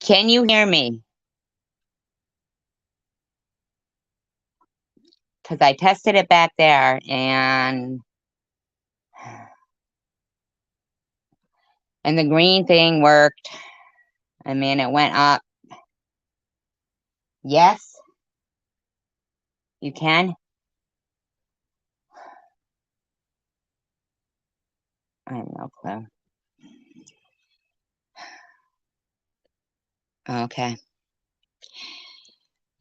Can you hear me? Because I tested it back there and the green thing worked. I mean, it went up. Yes, you can. I have no clue. Okay.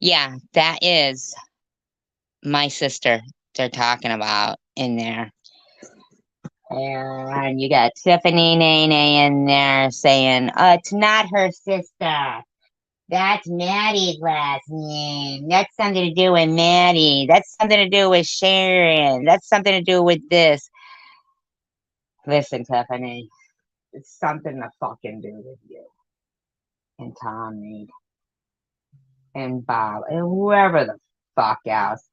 Yeah, that is my sister they're talking about in there. And you got Tiffany Nene in there saying, it's not her sister. That's Maddie's last name. That's something to do with Maddie. That's something to do with Sharon. That's something to do with this. Listen, Tiffany, it's something to fucking do with you and Tommy and Bob and whoever the fuck else.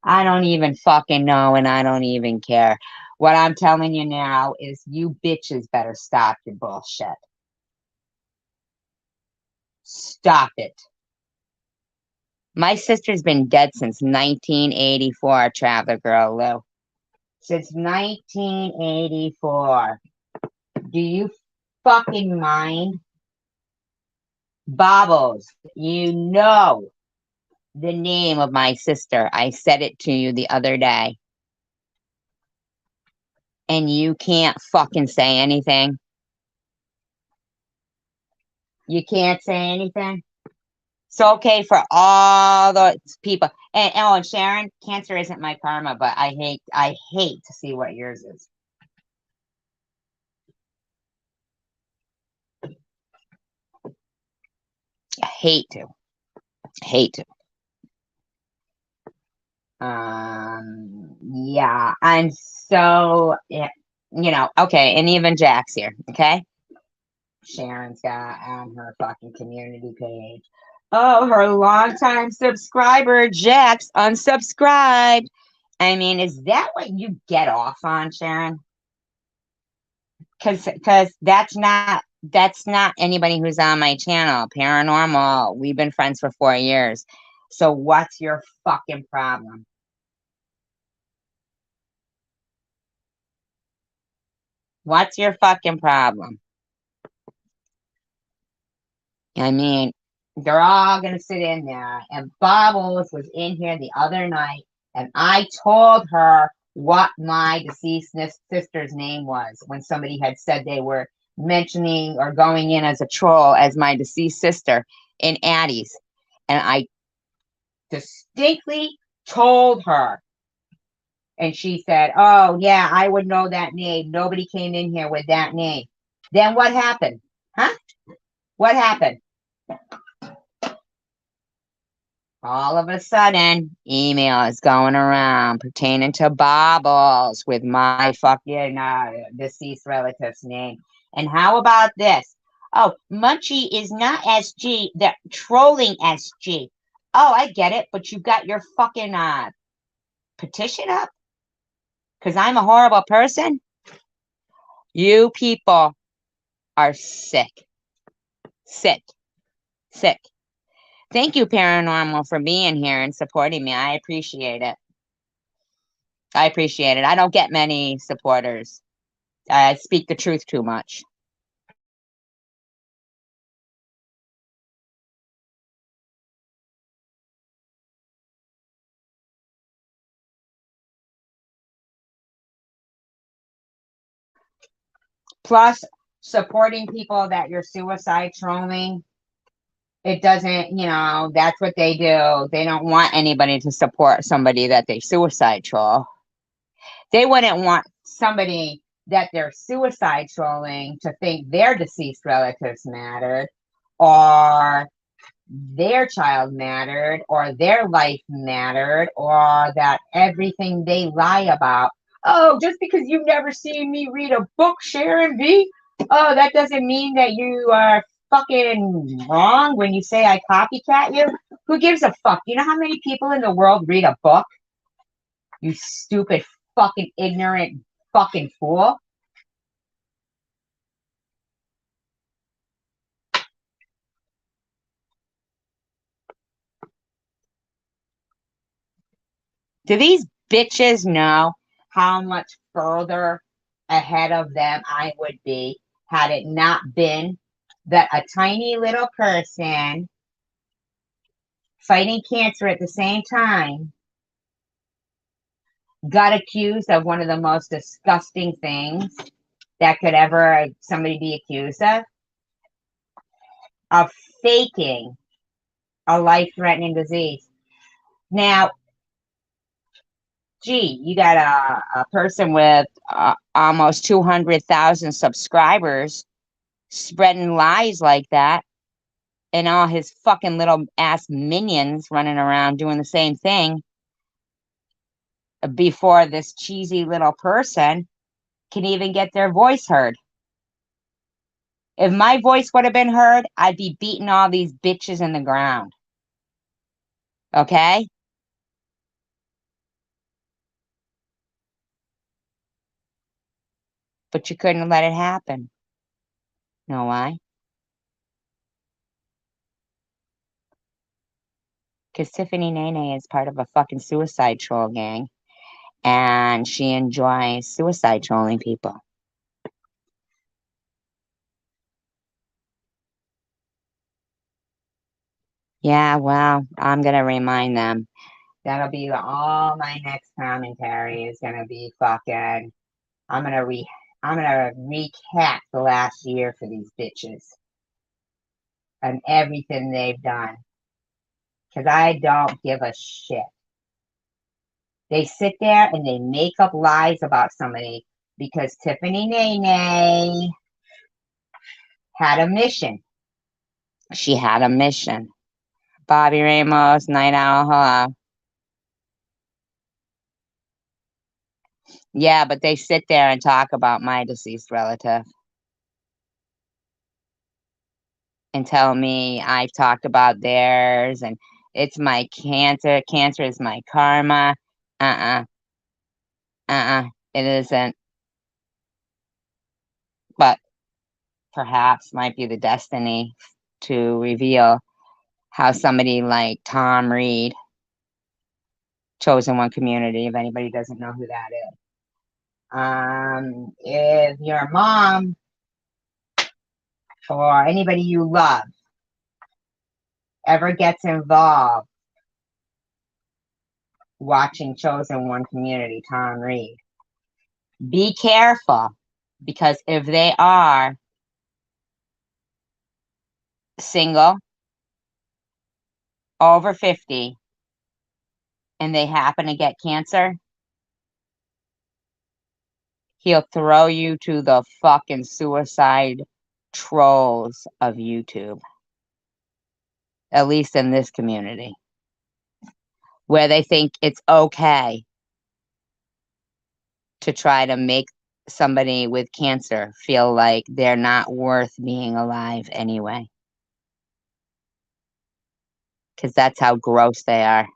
I don't even fucking know and I don't even care. What I'm telling you now is you bitches better stop your bullshit. Stop it. My sister's been dead since 1984, Traveler Girl Lou. Since 1984. Do you fucking mind? Bobbles, you know the name of my sister. I said it to you the other day. And you can't fucking say anything. You can't say anything. It's okay for all the people. And Sharon, cancer isn't my karma, but I hate to see what yours is. I hate to. Yeah, I'm so, yeah, okay, and even Jack's here, okay? Sharon's got on her fucking community page. Oh, her longtime subscriber, Jax, unsubscribed. I mean, is that what you get off on, Sharon? Because that's not anybody who's on my channel. Paranormal. We've been friends for 4 years. So what's your fucking problem? What's your fucking problem? I mean, they're all gonna sit in there. And Bobbles was in here the other night, and I told her what my deceased sister's name was when somebody had said they were mentioning or going in as a troll as my deceased sister in Addie's. And I distinctly told her. And she said, oh, yeah, I would know that name. Nobody came in here with that name. Then what happened? Huh? What happened? All of a sudden, email is going around pertaining to Bobbles with my fucking deceased relative's name. And how about this? Oh, Munchie is not SG. They're trolling SG. Oh, I get it, but you got your fucking petition up? Because I'm a horrible person? You people are sick. Sick. Sick. Thank you, Paranormal, for being here and supporting me. I appreciate it. I don't get many supporters. I speak the truth too much. Plus, supporting people that you're suicide trolling, it doesn't, that's what they do. They don't want anybody to support somebody that they suicide troll. They wouldn't want somebody that they're suicide trolling to think their deceased relatives mattered or their child mattered or their life mattered or that everything they lie about. Oh, just because you've never seen me read a book, Sharon B. Oh, that doesn't mean that you are fucking wrong when you say I copycat you. Who gives a fuck? You know how many people in the world read a book? You stupid fucking ignorant fucking fool. Do these bitches know how much further ahead of them I would be had it not been that a tiny little person fighting cancer at the same time got accused of one of the most disgusting things that could ever somebody be accused of faking a life-threatening disease. Now, gee, you got a person with almost 200,000 subscribers spreading lies like that, and all his fucking little ass minions running around doing the same thing before this cheesy little person can even get their voice heard. If my voice would have been heard, I'd be beating all these bitches in the ground. Okay? But you couldn't let it happen. Know why? Because Tiffany Nene is part of a fucking suicide troll gang, and she enjoys suicide trolling people. Yeah, well, I'm gonna remind them. That'll be all my next commentary is gonna be fucking. I'm gonna re. I'm gonna recap the last year for these bitches and everything they've done. Because I don't give a shit. They sit there and they make up lies about somebody because Tiffany Nene had a mission. She had a mission. Bobby Ramos, Night Owl, hello. Yeah, but they sit there and talk about my deceased relative and tell me I've talked about theirs and it's my cancer. Cancer is my karma. Uh-uh. Uh-uh. It isn't. But perhaps might be the destiny to reveal how somebody like Tom Reed, Chosen One Community, if anybody doesn't know who that is. If your mom or anybody you love ever gets involved watching Chosen One Community, Tom Reed, be careful because if they are single, over 50, and they happen to get cancer, he'll throw you to the fucking suicide trolls of YouTube, at least in this community, where they think it's okay to try to make somebody with cancer feel like they're not worth being alive anyway. Because that's how gross they are.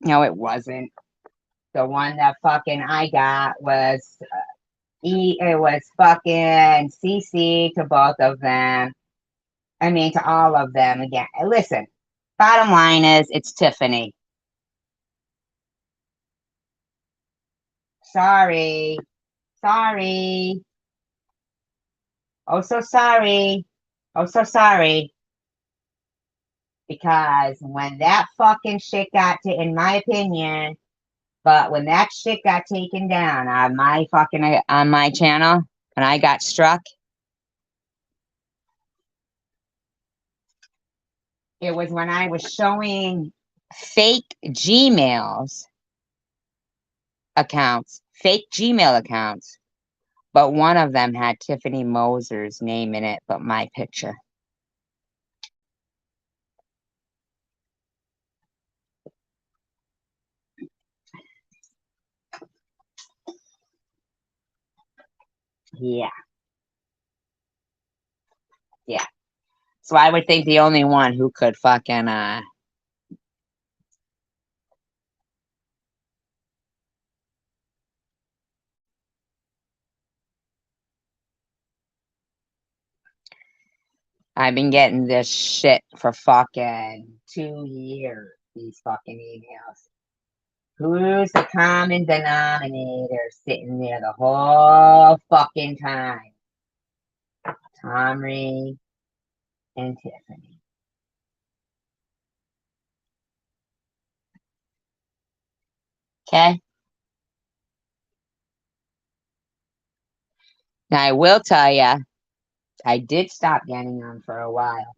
No, it wasn't. The one that fucking I got was it was fucking CC to both of them. I mean, to all of them again. Listen, bottom line is it's Tiffany. Sorry. Sorry. Oh, so sorry. Oh, so sorry. Because when that fucking shit got to, in my opinion, but when that shit got taken down on my fucking, on my channel, and I got struck, it was when I was showing fake Gmails accounts, fake Gmail accounts, but one of them had Tiffany Moser's name in it, but my picture. Yeah, yeah. So I would think the only one who could fucking I've been getting this shit for fucking 2 years, these fucking emails. Who's the common denominator sitting there the whole fucking time? Tomry and Tiffany. Okay? Now I will tell you, I did stop getting them for a while.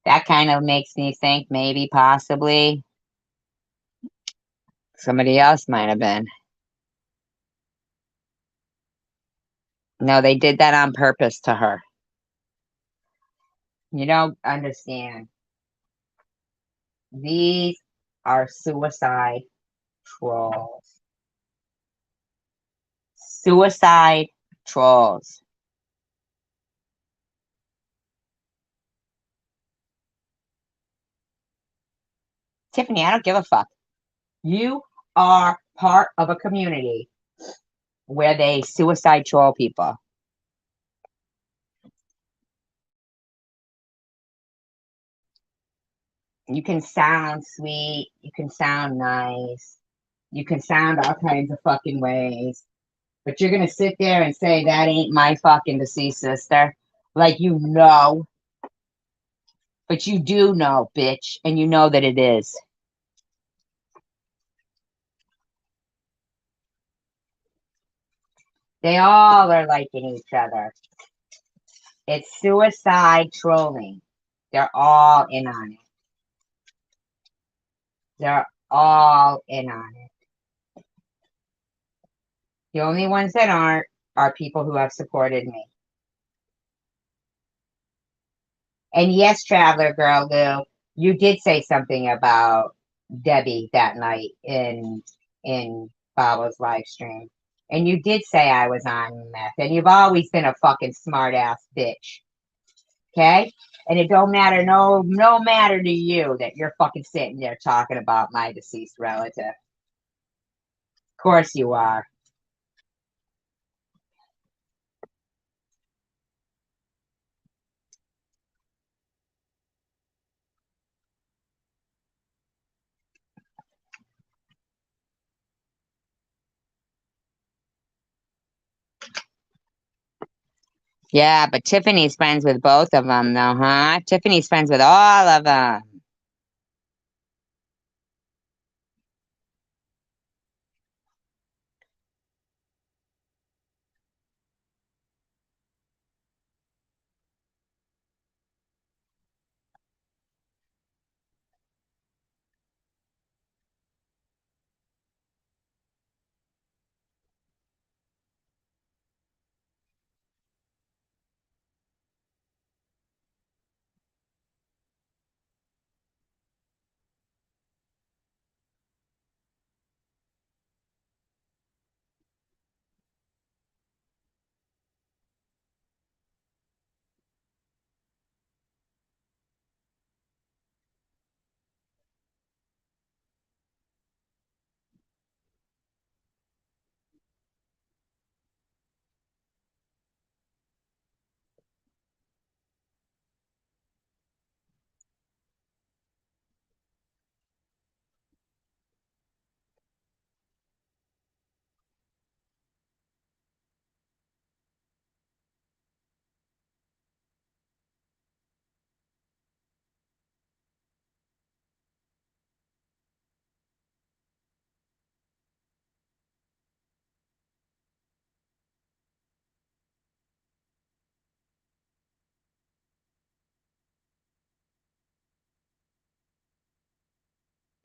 That kind of makes me think maybe possibly somebody else might have been. No, they did that on purpose to her. You don't understand. These are suicide trolls. Suicide trolls. Tiffany, I don't give a fuck. You are part of a community where they suicide troll people. You can sound sweet, you can sound nice, you can sound all kinds of fucking ways, but you're gonna sit there and say that ain't my fucking deceased sister. Like you know, but you do know, bitch, and you know that it is. They all are liking each other. It's suicide trolling. They're all in on it. They're all in on it. The only ones that aren't are people who have supported me. And yes, Traveler Girl Lou, you did say something about Debbie that night in Baba's live stream. And you did say I was on meth. And you've always been a fucking smart ass bitch. Okay? And it don't matter, no matter to you that you're fucking sitting there talking about my deceased relative. Of course you are. Yeah, but Tiffany's friends with both of them, though, huh? Tiffany's friends with all of them.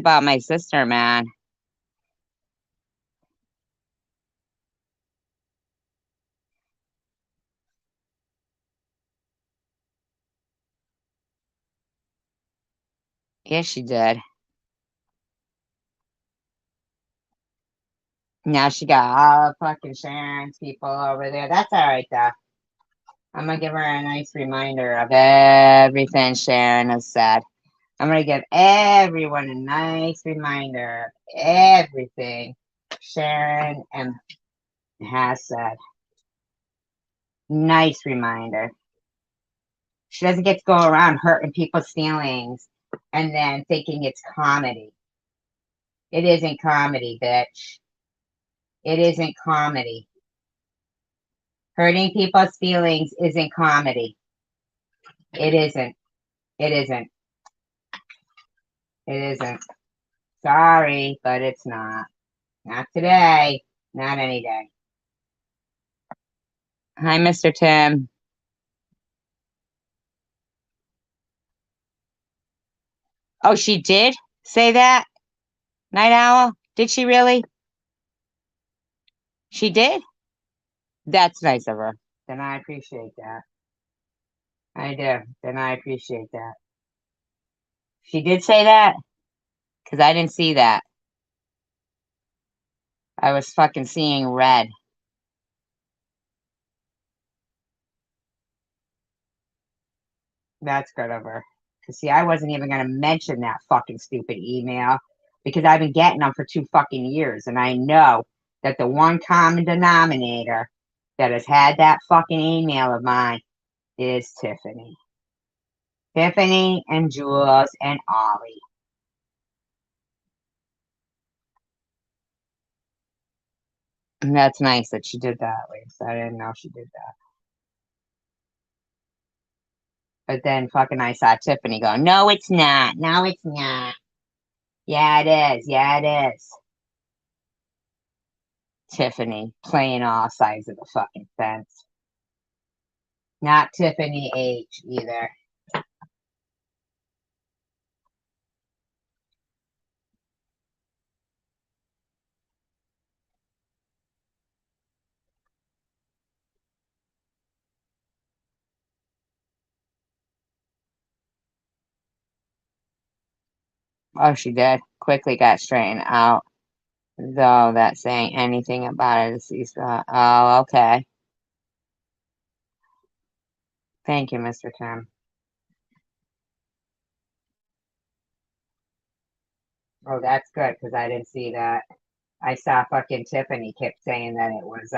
about my sister, man. Yes, she did. Now she got all the fucking Sharon's people over there. That's all right, though. I'm gonna give her a nice reminder of everything Sharon has said. I'm gonna give everyone a nice reminder of everything Sharon and has said. Nice reminder. She doesn't get to go around hurting people's feelings and then thinking it's comedy. It isn't comedy, bitch. It isn't comedy. Hurting people's feelings isn't comedy. It isn't. It isn't. It isn't. Sorry, but it's not. Not today. Not any day. Hi, Mr. Tim. Oh, she did say that? Night Owl? Did she really? She did? That's nice of her. Then I appreciate that. I do. Then I appreciate that. She did say that? Because I didn't see that. I was fucking seeing red. That's good of her. Because, see, I wasn't even going to mention that fucking stupid email because I've been getting them for 2 fucking years. And I know that the one common denominator that has had that fucking email of mine is Tiffany. Tiffany and Jules and Ollie. And that's nice that she did that, Lisa. I didn't know she did that. But then fucking I saw Tiffany go, no, it's not. No, it's not. Yeah, it is. Yeah, it is. Tiffany playing all sides of the fucking fence. Not Tiffany H either. Oh, she did. Quickly got straightened out. Though that saying anything about it is oh, okay. Thank you, Mr. Tim. Oh, that's good because I didn't see that. I saw fucking Tiffany kept saying that it was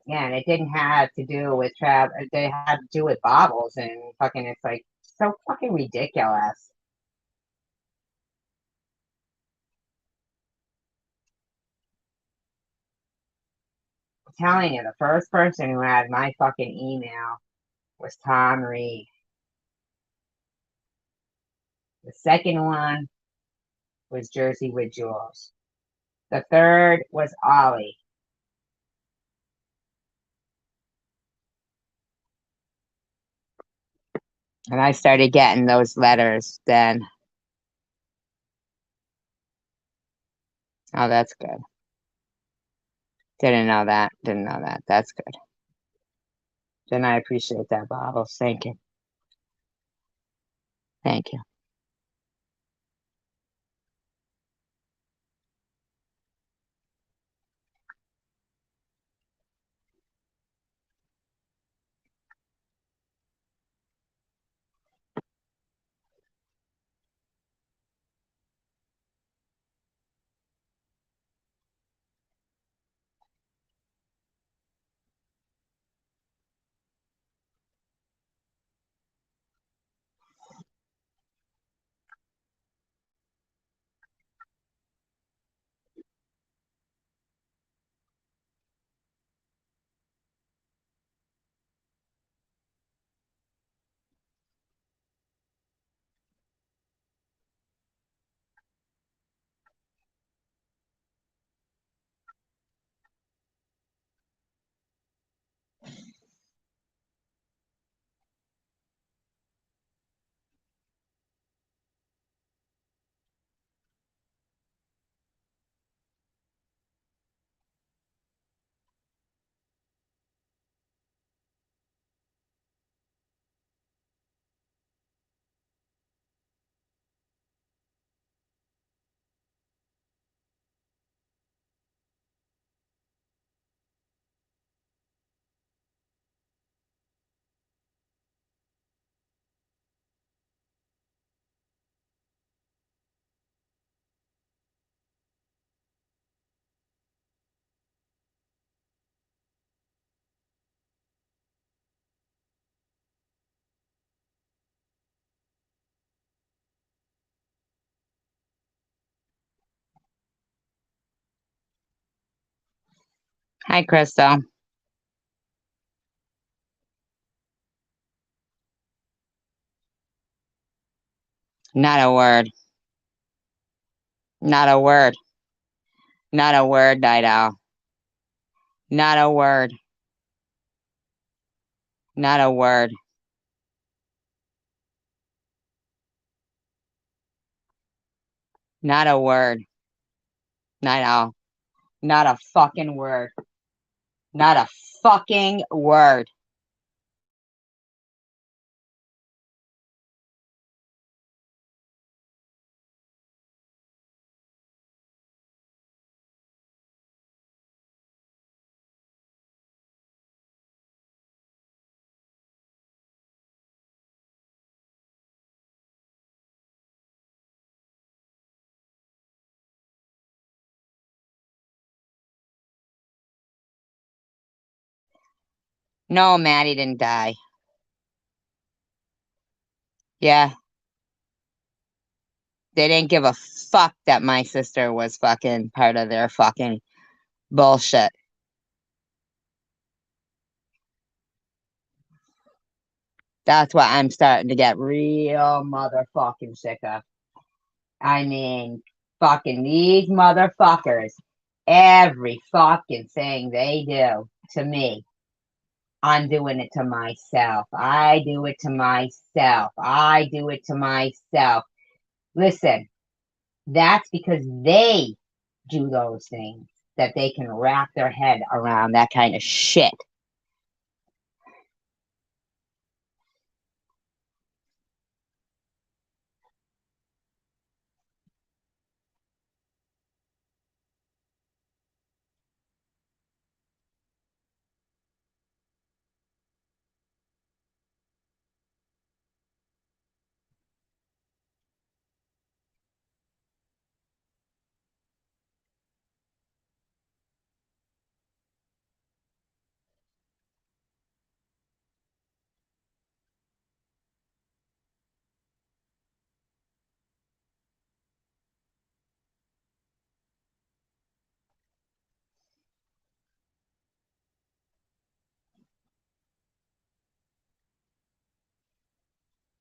yeah, and it didn't have to do with Trav. They had to do with bobbles and fucking. It's like so fucking ridiculous. I'm telling you, the first person who had my fucking email was Tom Reed. The second one was Jersey with Jules. The third was Ollie. And I started getting those letters then. Oh, that's good. Didn't know that. Didn't know that. That's good. Then I appreciate that, Bobbles. Thank you. Thank you. Hi, Crystal. Not a word. Not a word. Not a word, Night Owl. Not a word. Not a word. Not a word. Night Owl. Not a fucking word. Not a fucking word. No, Maddie didn't die. Yeah. They didn't give a fuck that my sister was fucking part of their fucking bullshit. That's what I'm starting to get real motherfucking sick of. I mean, fucking these motherfuckers, every fucking thing they do to me, I'm doing it to myself. I do it to myself. I do it to myself. Listen, that's because they do those things that they can wrap their head around that kind of shit.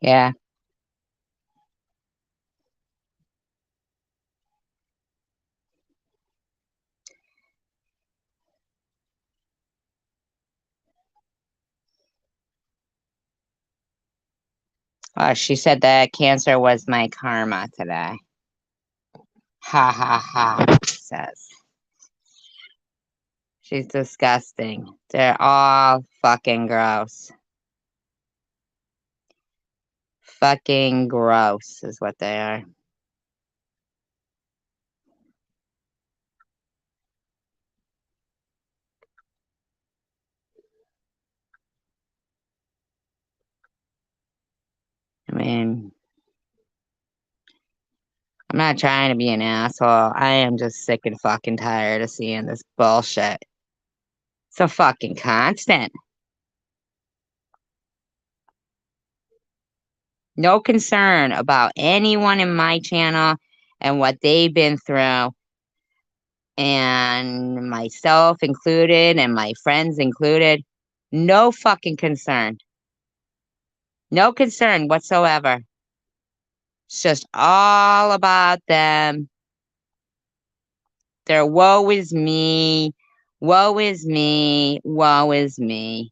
Yeah. She said that cancer was my karma today. Ha ha ha, says. She's disgusting. They're all fucking gross. Fucking gross is what they are. I mean, I'm not trying to be an asshole. I am just sick and fucking tired of seeing this bullshit. It's a fucking constant. No concern about anyone in my channel and what they've been through, and myself included, and my friends included. No fucking concern. No concern whatsoever. It's just all about them. Their woe is me. Woe is me. Woe is me.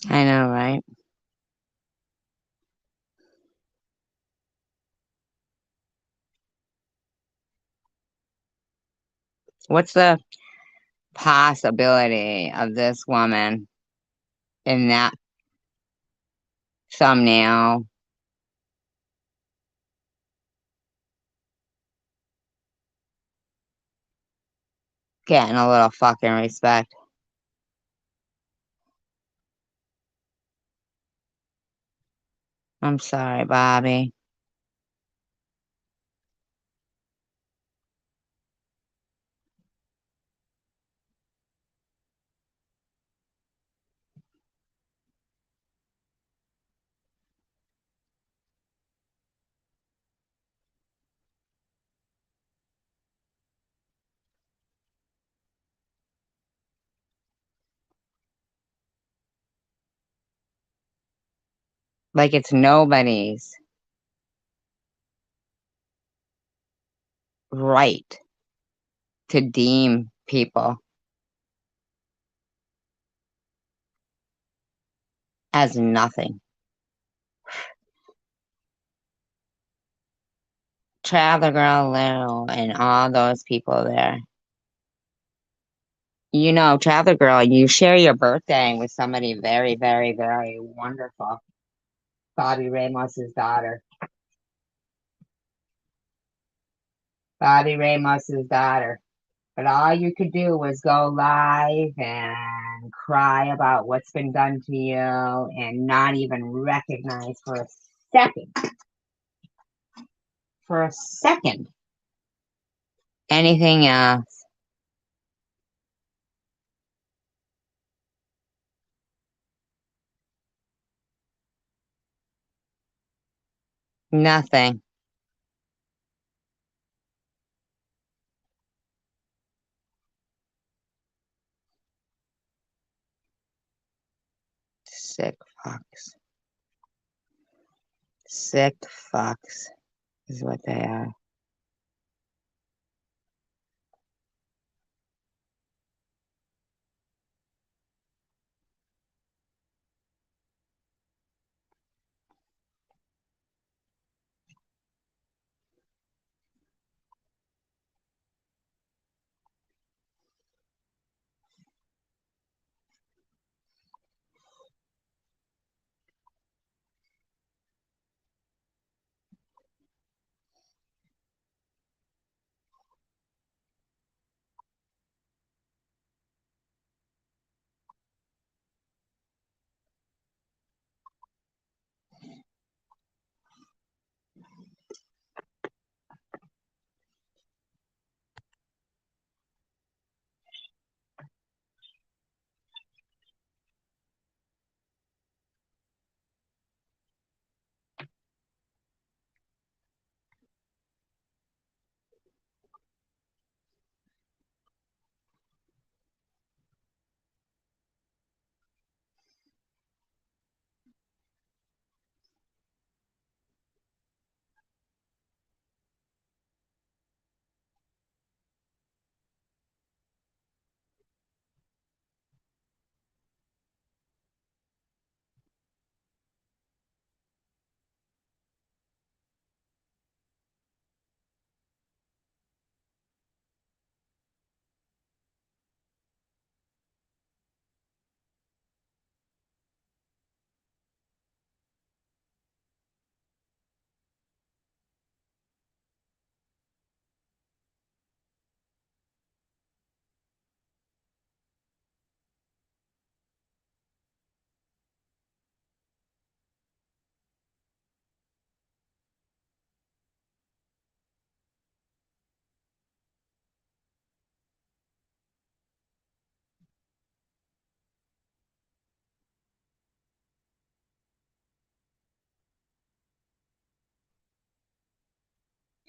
I know, right? What's the possibility of this woman in that thumbnail getting a little fucking respect? I'm sorry, Bobby. Like it's nobody's right to deem people as nothing. Traveler Girl Lil and all those people there. You know, Traveler Girl, you share your birthday with somebody very, very, very wonderful. Bobby Ramos's daughter. Bobby Ramos's daughter. But all you could do was go live and cry about what's been done to you and not even recognize second, for a second, anything else. Nothing. Sick fucks. Sick fucks is what they are.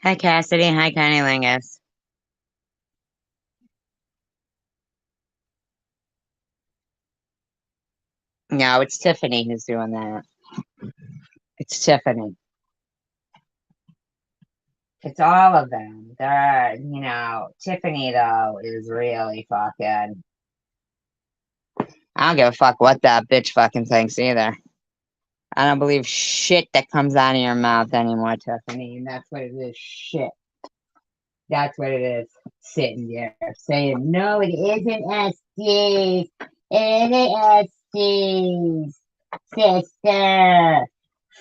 Hi, Cassidy. Hi, Connie Lingus. No, it's Tiffany who's doing that. It's Tiffany. It's all of them. Tiffany though is really fucking. I don't give a fuck what that bitch fucking thinks either. I don't believe shit that comes out of your mouth anymore, Tiffany. And that's what it is. Shit. That's what it is. Sitting there saying, no, it isn't SDs. It isn't SDs. Sister.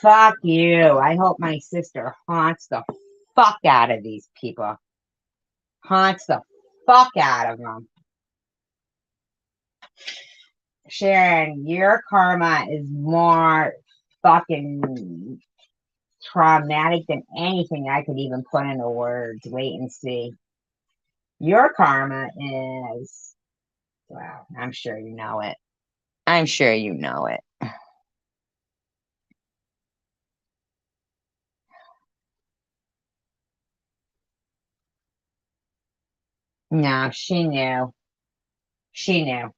Fuck you. I hope my sister haunts the fuck out of these people. Haunts the fuck out of them. Sharon, your karma is more fucking traumatic than anything I could even put into words. Wait and see. Your karma is, well, I'm sure you know it. I'm sure you know it. No, she knew. She knew.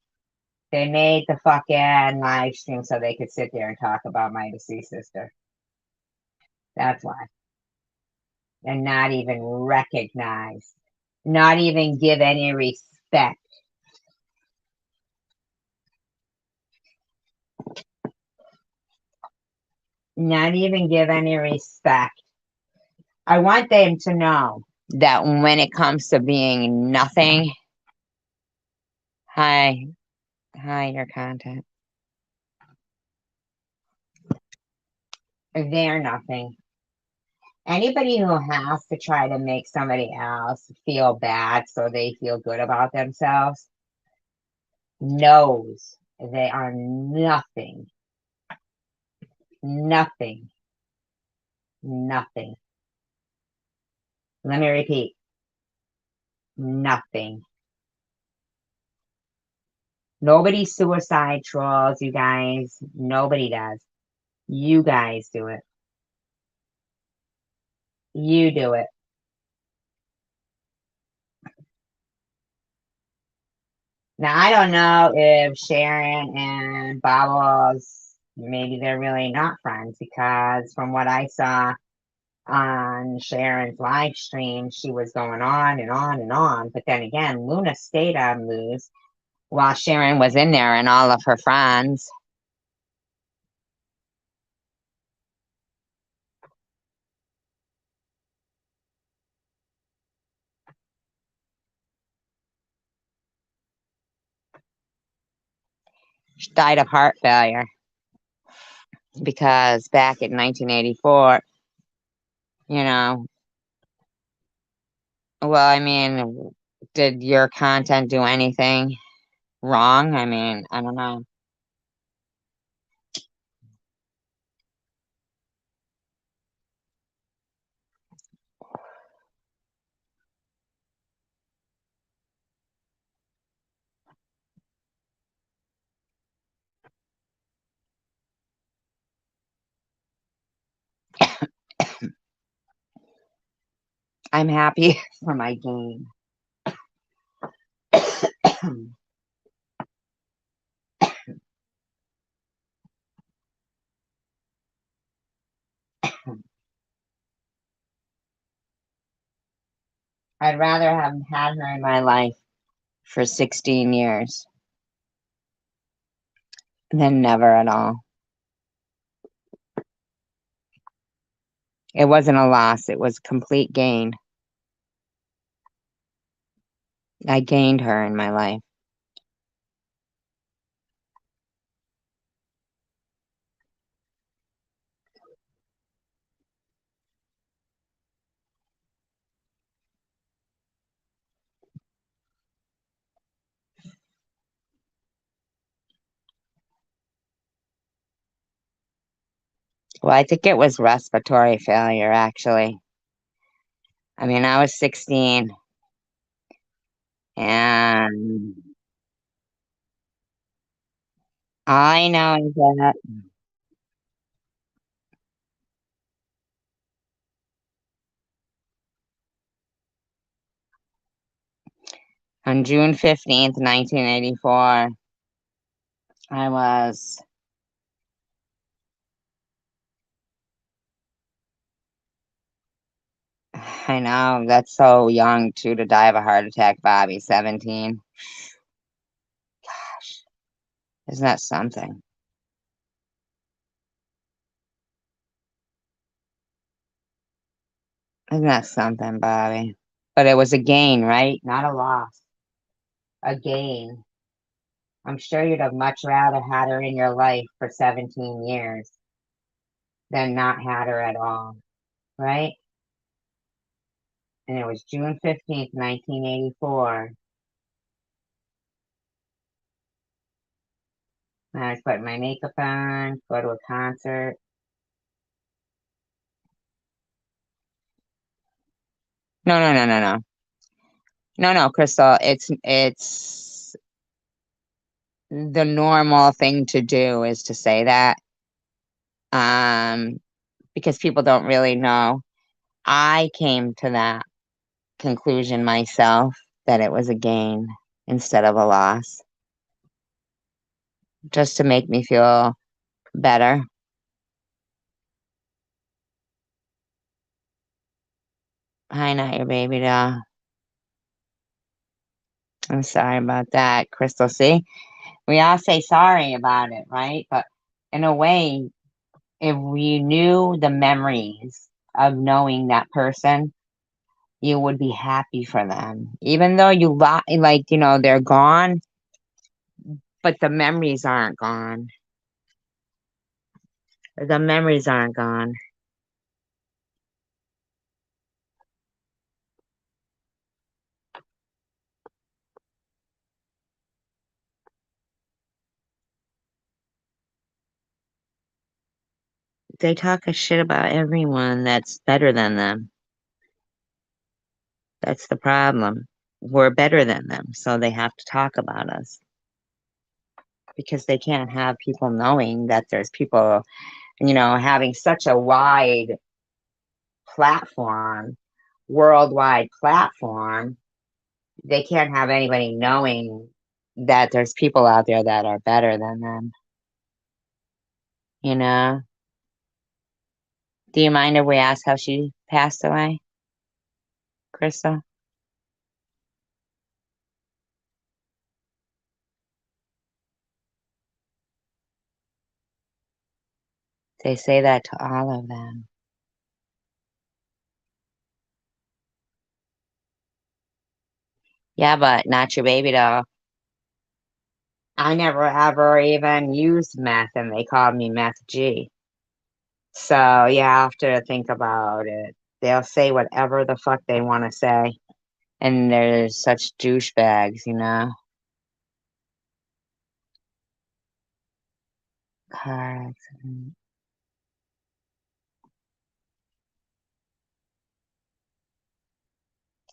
They made the fucking live stream so they could sit there and talk about my deceased sister. That's why. And not even recognize, not even give any respect. Not even give any respect. I want them to know that when it comes to being nothing, hi, your content. They're nothing. Anybody who has to try to make somebody else feel bad so they feel good about themselves knows they are nothing. Nothing. Nothing. Let me repeat. Nothing. Nobody suicide trolls, you guys. Nobody does. You guys do it. You do it. Now, I don't know if Sharon and Bubbles, maybe they're really not friends because from what I saw on Sharon's live stream, she was going on and on and on. But then again, Luna stayed on Luz while Sharon was in there and all of her friends. She died of heart failure because back in 1984, you know, well, I mean, did your content do anything wrong? I mean, I don't know. I'm happy for my game. I'd rather have had her in my life for 16 years than never at all. It wasn't a loss, it was complete gain. I gained her in my life. Well, I think it was respiratory failure, actually. I mean, I was 16 and all I know is that on June 15th, 1984, I was I know, that's so young too to die of a heart attack, Bobby, 17. Gosh, Isn't that something? Isn't that something, Bobby? But it was a gain, right? Not a loss. A gain. I'm sure you'd have much rather had her in your life for 17 years than not had her at all, right? And it was June 15th, 1984. And I was putting my makeup on, go to a concert. No, no, no, no, no. No, no, Crystal. It's the normal thing to do is to say that. Um, because people don't really know. I came to that conclusion myself that it was a gain instead of a loss, just to make me feel better. Hi, not your baby doll. I'm sorry about that, Crystal. See, we all say sorry about it, right? But in a way, if we knew the memories of knowing that person, you would be happy for them. Even though like, they're gone, but the memories aren't gone. The memories aren't gone. They talk a shit about everyone that's better than them. That's the problem. We're better than them, so they have to talk about us because they can't have people knowing that there's people, having such a wide platform, worldwide platform. They can't have anybody knowing that there's people out there that are better than them, you know? Do you mind if we ask how she passed away, Crystal? They say that to all of them. Yeah, but not your baby doll. I never ever even used meth and they called me Meth G. So you have to think about it. They'll say whatever the fuck they want to say. And they're such douchebags, you know? Car accident.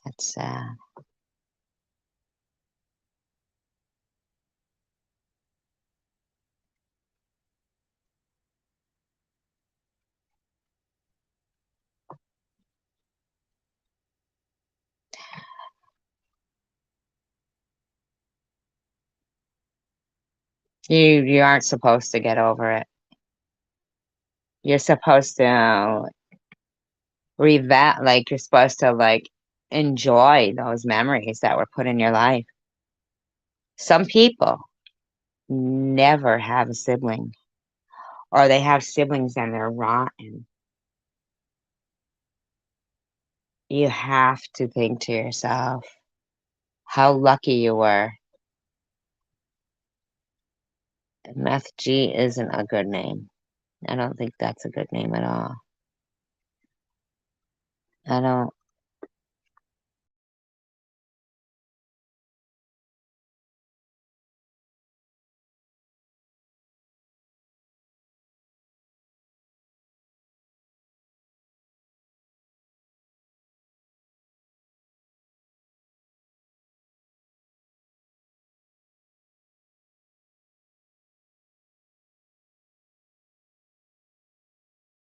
That's sad. You aren't supposed to get over it. You're supposed to like you're supposed to like enjoy those memories that were put in your life. Some people never have a sibling, or they have siblings and they're rotten. You have to think to yourself how lucky you were. Meth G isn't a good name. I don't think that's a good name at all. I don't.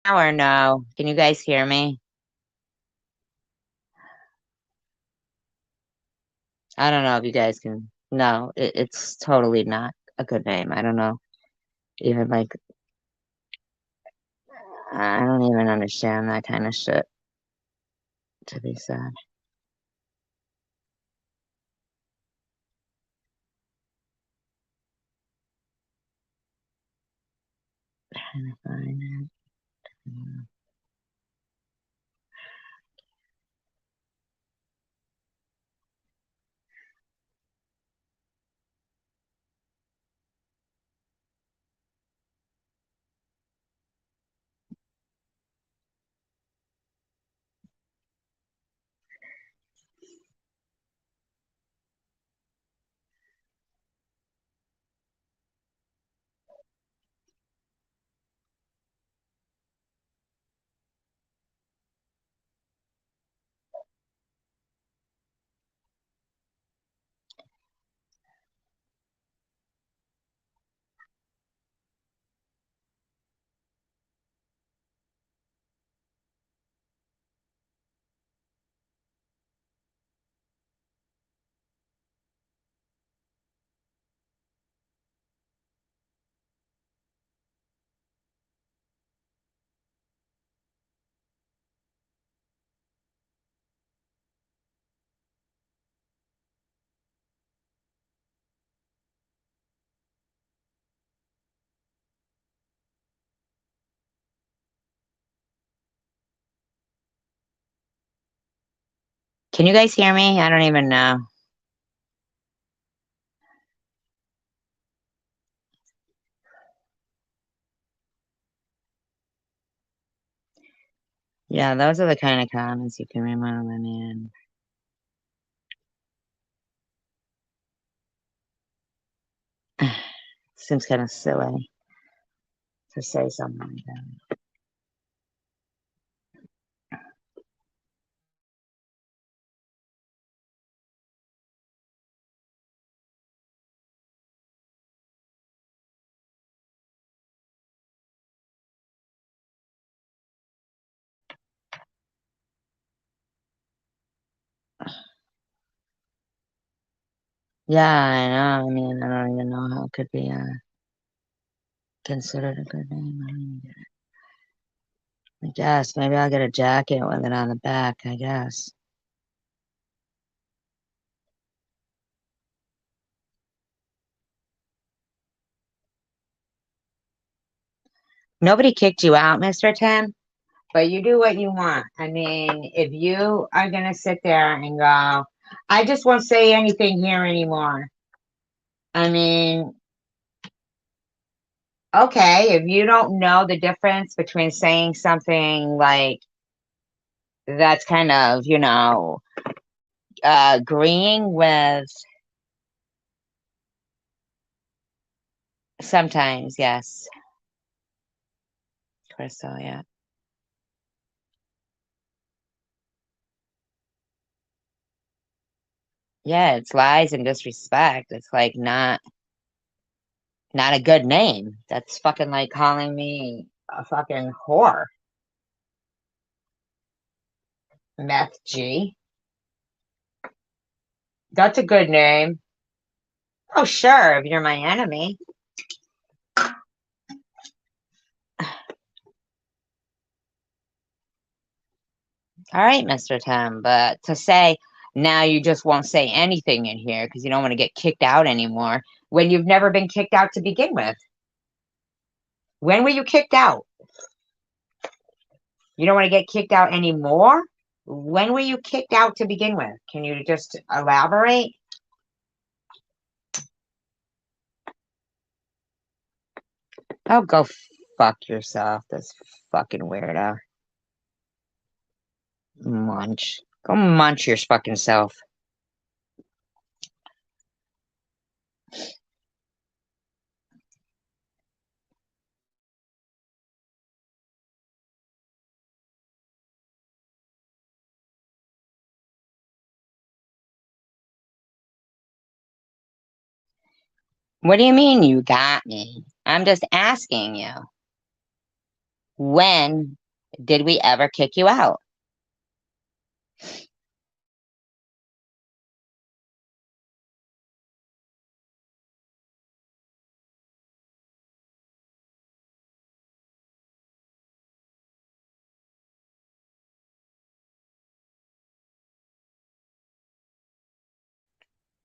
Now or no? Can you guys hear me? I don't know if you guys can. No, it's totally not a good name. I don't know. Even like, I don't even understand that kind of shit, to be sad. Trying to find it. Can you guys hear me? I don't even know. Yeah, those are the kind of comments you can remove them in. Seems kind of silly to say something like that. Yeah, I know. I mean, I don't even know how it could be considered a good name. I don't even get it. I guess maybe I'll get a jacket with it on the back, I guess. Nobody kicked you out, Mr. Tim, but you do what you want. I mean, if you are gonna sit there and go, I just won't say anything here anymore. I mean, okay, if you don't know the difference between saying something like that's kind of, agreeing with sometimes, yes, Crystal, yeah. Yeah, it's lies and disrespect. It's like not a good name. That's fucking like calling me a fucking whore. Meth G. That's a good name. Oh, sure, if you're my enemy. All right, Mr. Tim, but to say now you just won't say anything in here because you don't want to get kicked out anymore when you've never been kicked out to begin with. When were you kicked out? You don't want to get kicked out anymore? When were you kicked out to begin with? Can you just elaborate? Oh, go fuck yourself, this fucking weirdo. Munch. Go munch your fucking self. What do you mean you got me? I'm just asking you. When did we ever kick you out?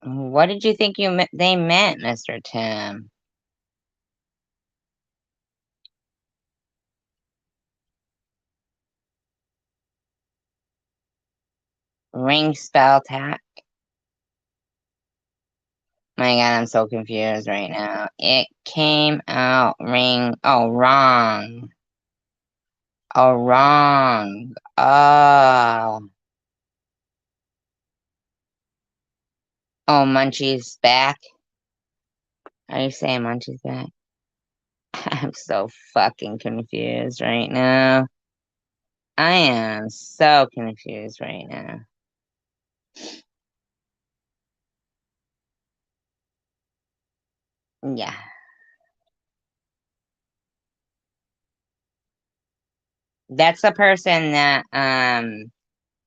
What did you think they meant, Mr. Tim? Ring spell tack. My God, I'm so confused right now. It came out ring. Oh, wrong. Oh, wrong. Oh. Oh, Munchie's back. Are you saying Munchie's back? I'm so fucking confused right now. I am so confused right now. Yeah. That's the person that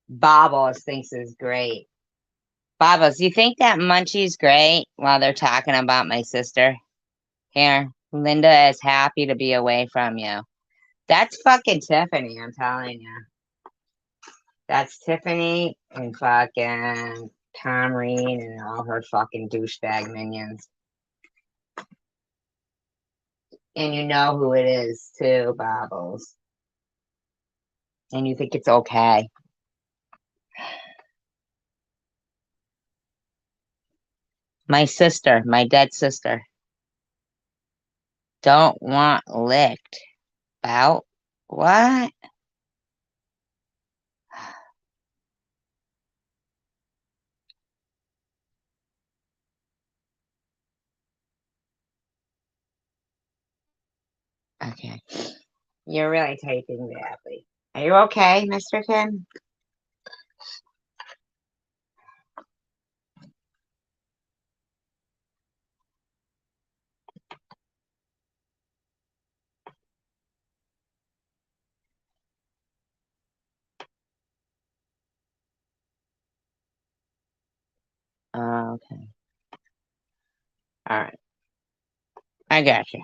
Bobbles thinks is great. Bobbles, you think that Munchie's great while they're talking about my sister? Here, Linda is happy to be away from you. That's fucking Tiffany, I'm telling you. That's Tiffany and fucking Tom Reed and all her fucking douchebag minions. And you know who it is too, Bobbles. And you think it's okay. My sister, my dead sister. Don't want licked. About what? Okay. You're really typing badly. Are you okay, Mr. Kim? Okay. All right. I got you.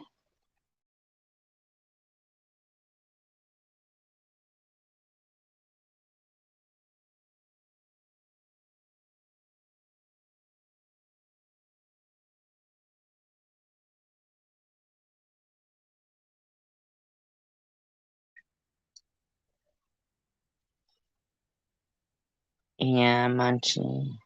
Yeah, Munchie.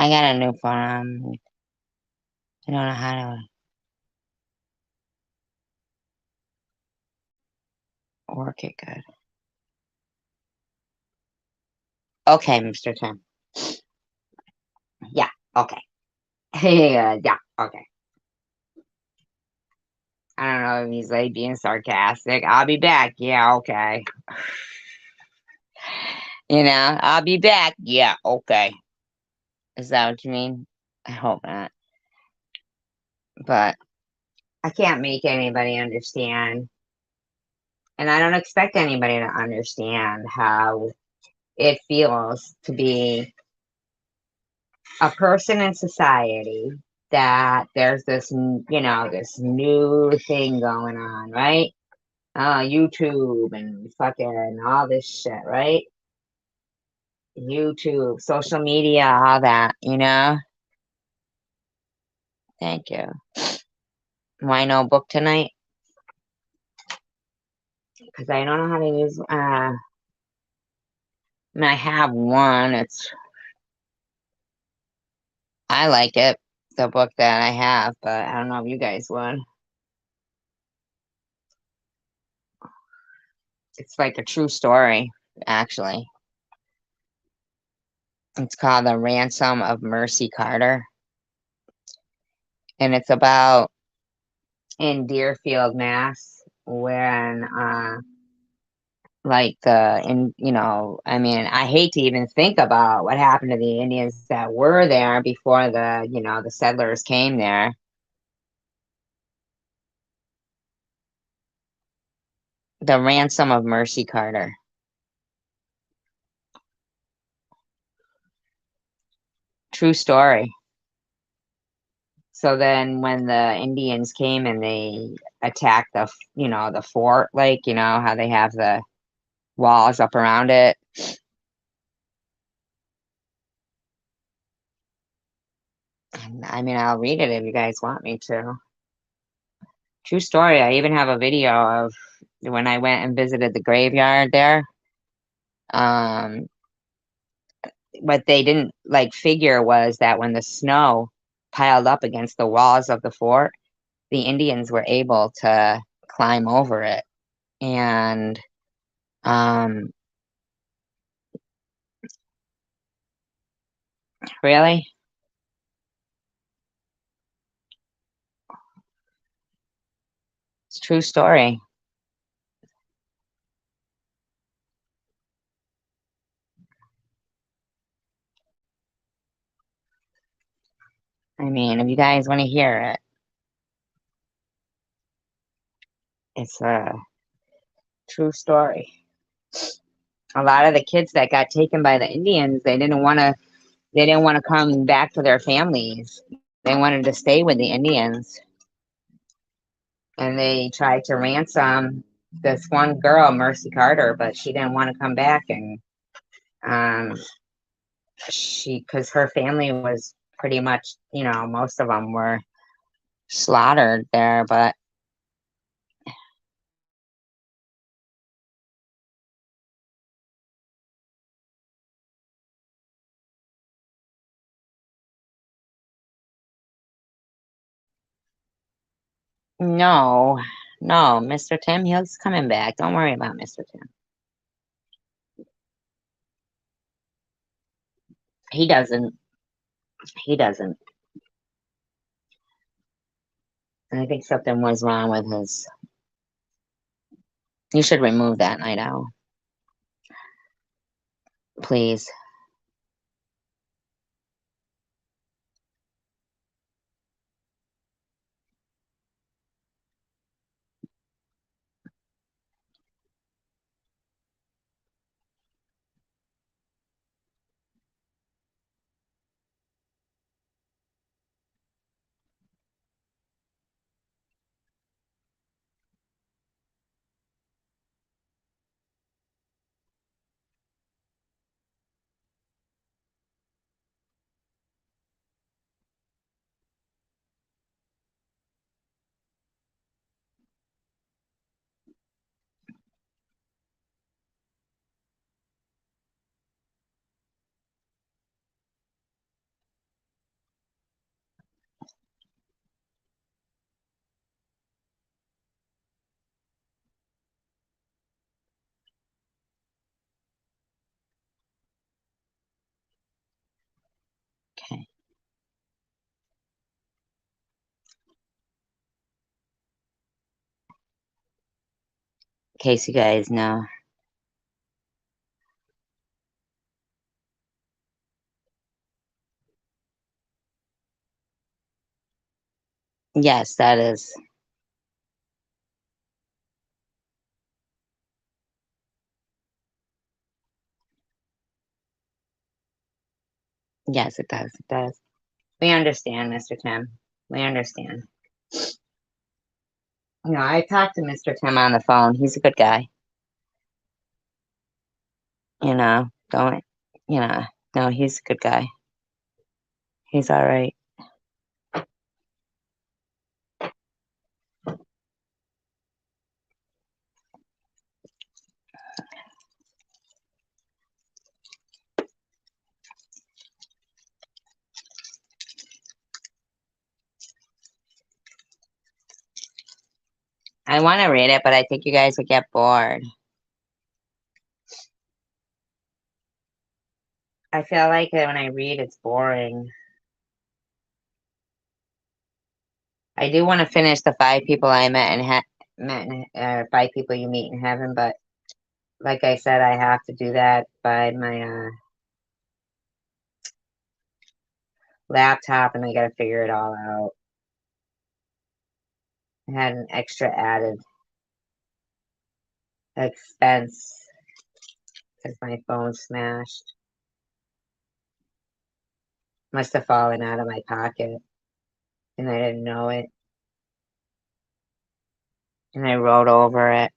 I got a new phone. I don't know how to work it good. Okay, Mr. Kim. Yeah, okay. Yeah, okay. I don't know if he's like being sarcastic. I'll be back. Yeah, okay. I'll be back. Yeah, okay. Is that what you mean? I hope not. But I can't make anybody understand. And I don't expect anybody to understand how it feels to be a person in society that there's this new thing going on, right? YouTube and fucking all this shit, right? YouTube, social media, all that. Thank you. Why no book tonight? Because I don't know how to use, I mean, I have one. I like it, the book that I have, but I don't know if you guys would. It's like a true story, actually. It's called The Ransom of Mercy Carter. And it's about in Deerfield, Mass, when like the in I mean, I hate to even think about what happened to the Indians that were there before the settlers came there. The Ransom of Mercy Carter. True story. So then when the Indians came and they attacked the fort, like, how they have the walls up around it. I mean, I'll read it if you guys want me to. True story. I even have a video of when I went and visited the graveyard there. Um, what they didn't like figure was that when the snow piled up against the walls of the fort, the Indians were able to climb over it. And um, really, it's a true story. I mean, if you guys want to hear it, it's a true story. A lot of the kids that got taken by the Indians, they didn't want to come back to their families. They wanted to stay with the Indians. And they tried to ransom this one girl, Mercy Carter, but she didn't want to come back. And um, because her family was pretty much, most of them were slaughtered there. But no, no, Mr. Tim, he's coming back. Don't worry about Mr. Tim. He doesn't. He doesn't. I think something was wrong with his. You should remove that night owl, please. Okay. In case you guys know. Yes, that is. Yes, it does. It does. We understand, Mr. Tim. We understand. I talked to Mr. Tim on the phone. He's a good guy. Don't, no, he's a good guy. He's all right. I want to read it, but I think you guys would get bored. I feel like when I read, it's boring. I do want to finish the five people I met and five people you meet in heaven, but like I said, I have to do that by my laptop, and I got to figure it all out. I had an extra added expense because my phone smashed. Must have fallen out of my pocket, and I didn't know it. And I wrote over it.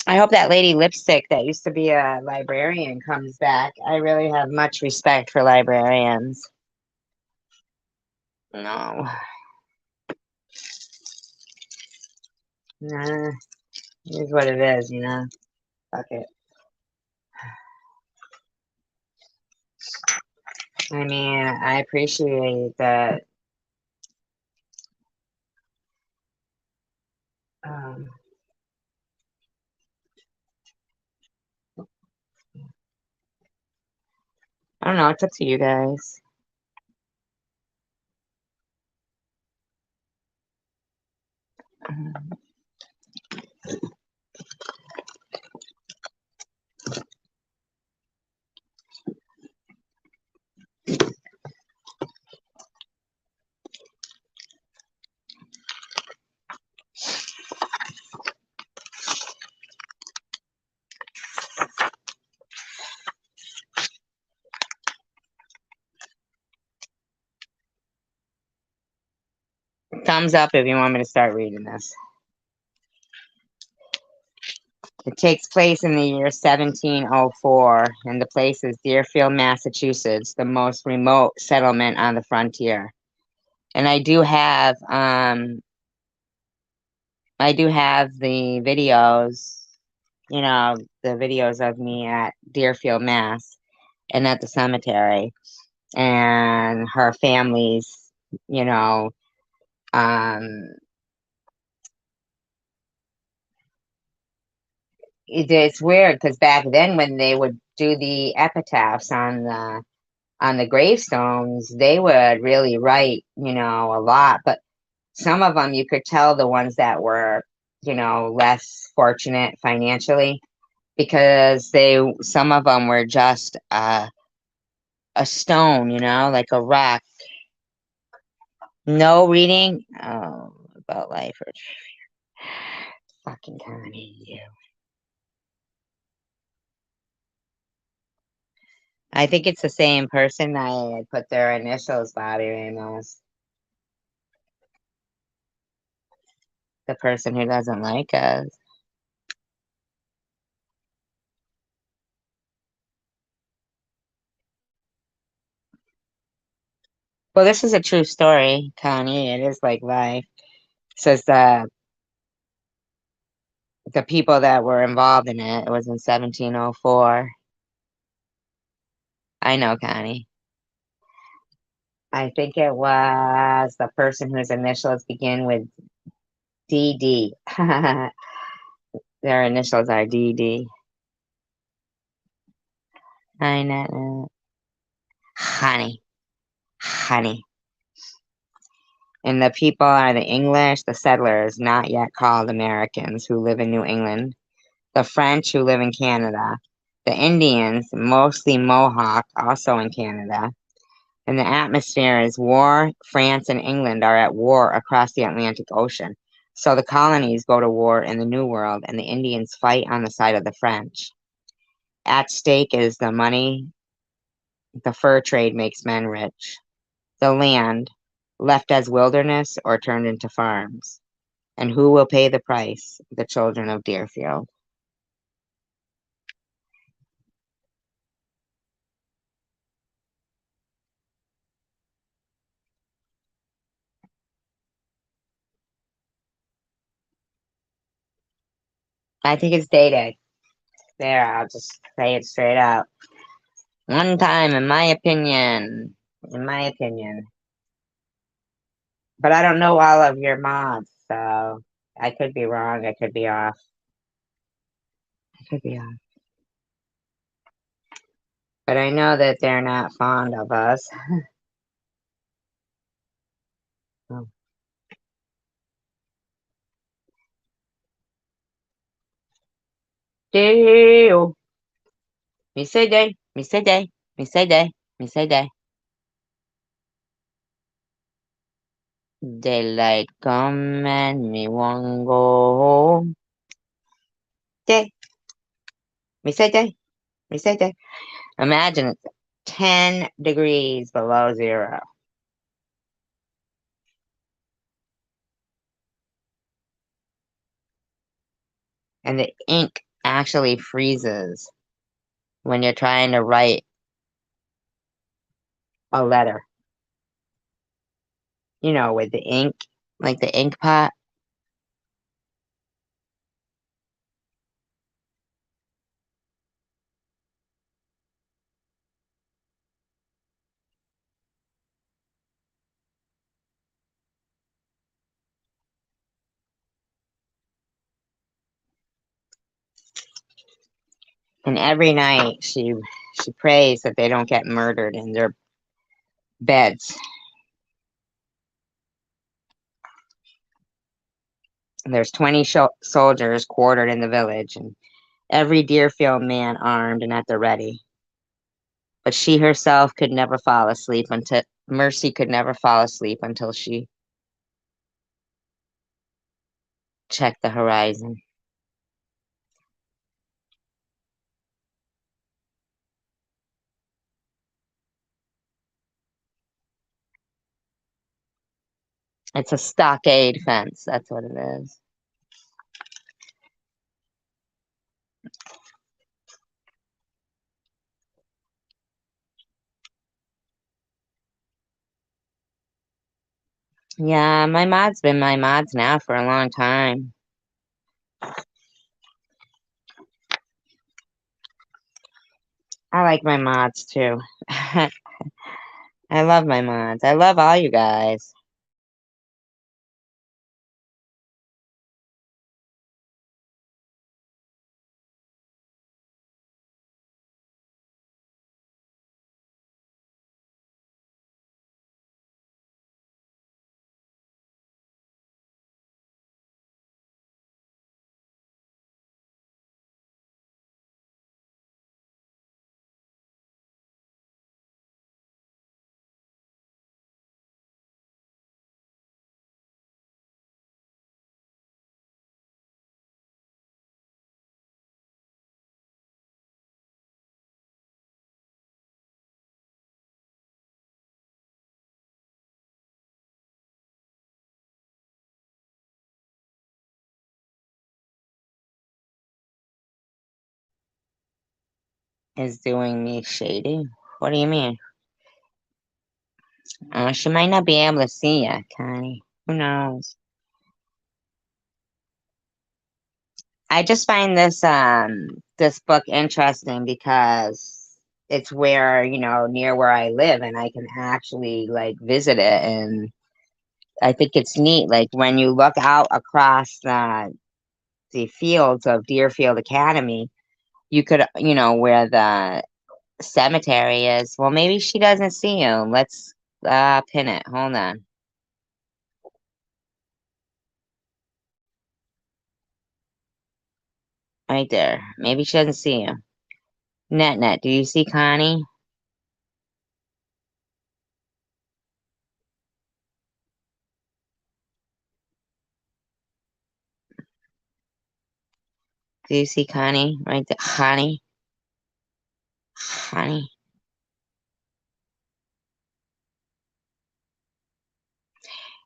I hope that lady Lipstick that used to be a librarian comes back. I really have much respect for librarians. No. Nah, it is what it is, you know. Fuck it. I mean, I appreciate that. Um, I don't know. It's up to you guys. Thumbs up if you want me to start reading this. It takes place in the year 1704, and the place is Deerfield, Massachusetts, the most remote settlement on the frontier. And I do have the videos, the videos of me at Deerfield, Mass, and at the cemetery, and her family's, you know, it's weird because back then when they would do the epitaphs on the gravestones, they would really write, a lot, but some of them you could tell the ones that were, less fortunate financially because some of them were just a stone, like a rock. No reading. Oh, about life or fucking Connie, you. I think it's the same person. I had put their initials, Bobby Ramos. The person who doesn't like us. Well, this is a true story, Connie. It is like life. It says the people that were involved in it was in 1704. I know, Connie. I think it was the person whose initials begin with DD. Their initials are DD. I know. Honey. And the people are the English, the settlers, not yet called Americans, who live in New England, the French, who live in Canada, the Indians, mostly Mohawk, also in Canada, And the atmosphere is war. France and England are at war across the Atlantic Ocean. So the colonies go to war in the New World, and the Indians fight on the side of the French. At stake is the money. The fur trade makes men rich. The land, left as wilderness or turned into farms. And who will pay the price? The children of Deerfield. I think it's Day Day. There, I'll just say it straight out. One time, in my opinion. In my opinion. But I don't know all of your mods, so I could be wrong. I could be off. I could be off. But I know that they're not fond of us. Oh. Deal. Me say day. Me say day. Me say day. Me say day. Daylight come and me want go home. Day. Me say day. Me say day. Imagine it's 10 degrees below zero. And the ink actually freezes when you're trying to write a letter. You know, with the ink, like the ink pot. And every night she prays that they don't get murdered in their beds. And there's 20 soldiers quartered in the village, and every Deerfield man armed and at the ready. But she herself could never fall asleep until Mercy could never fall asleep until she checked the horizon. It's a stockade fence. That's what it is. Yeah, my mod's been my mods now for a long time. I like my mods too. I love my mods. I love all you guys. Is doing me shady? What do you mean? She might not be able to see you, Connie. Who knows? I just find this book interesting because it's where, near where I live, and I can actually like visit it, and I think it's neat. Like when you look out across the fields of Deerfield Academy, you could, where the cemetery is. Well, maybe she doesn't see you. Let's pin it. Hold on. Right there. Maybe she doesn't see you. Net, do you see Connie? Do you see Connie right there? Honey. Honey.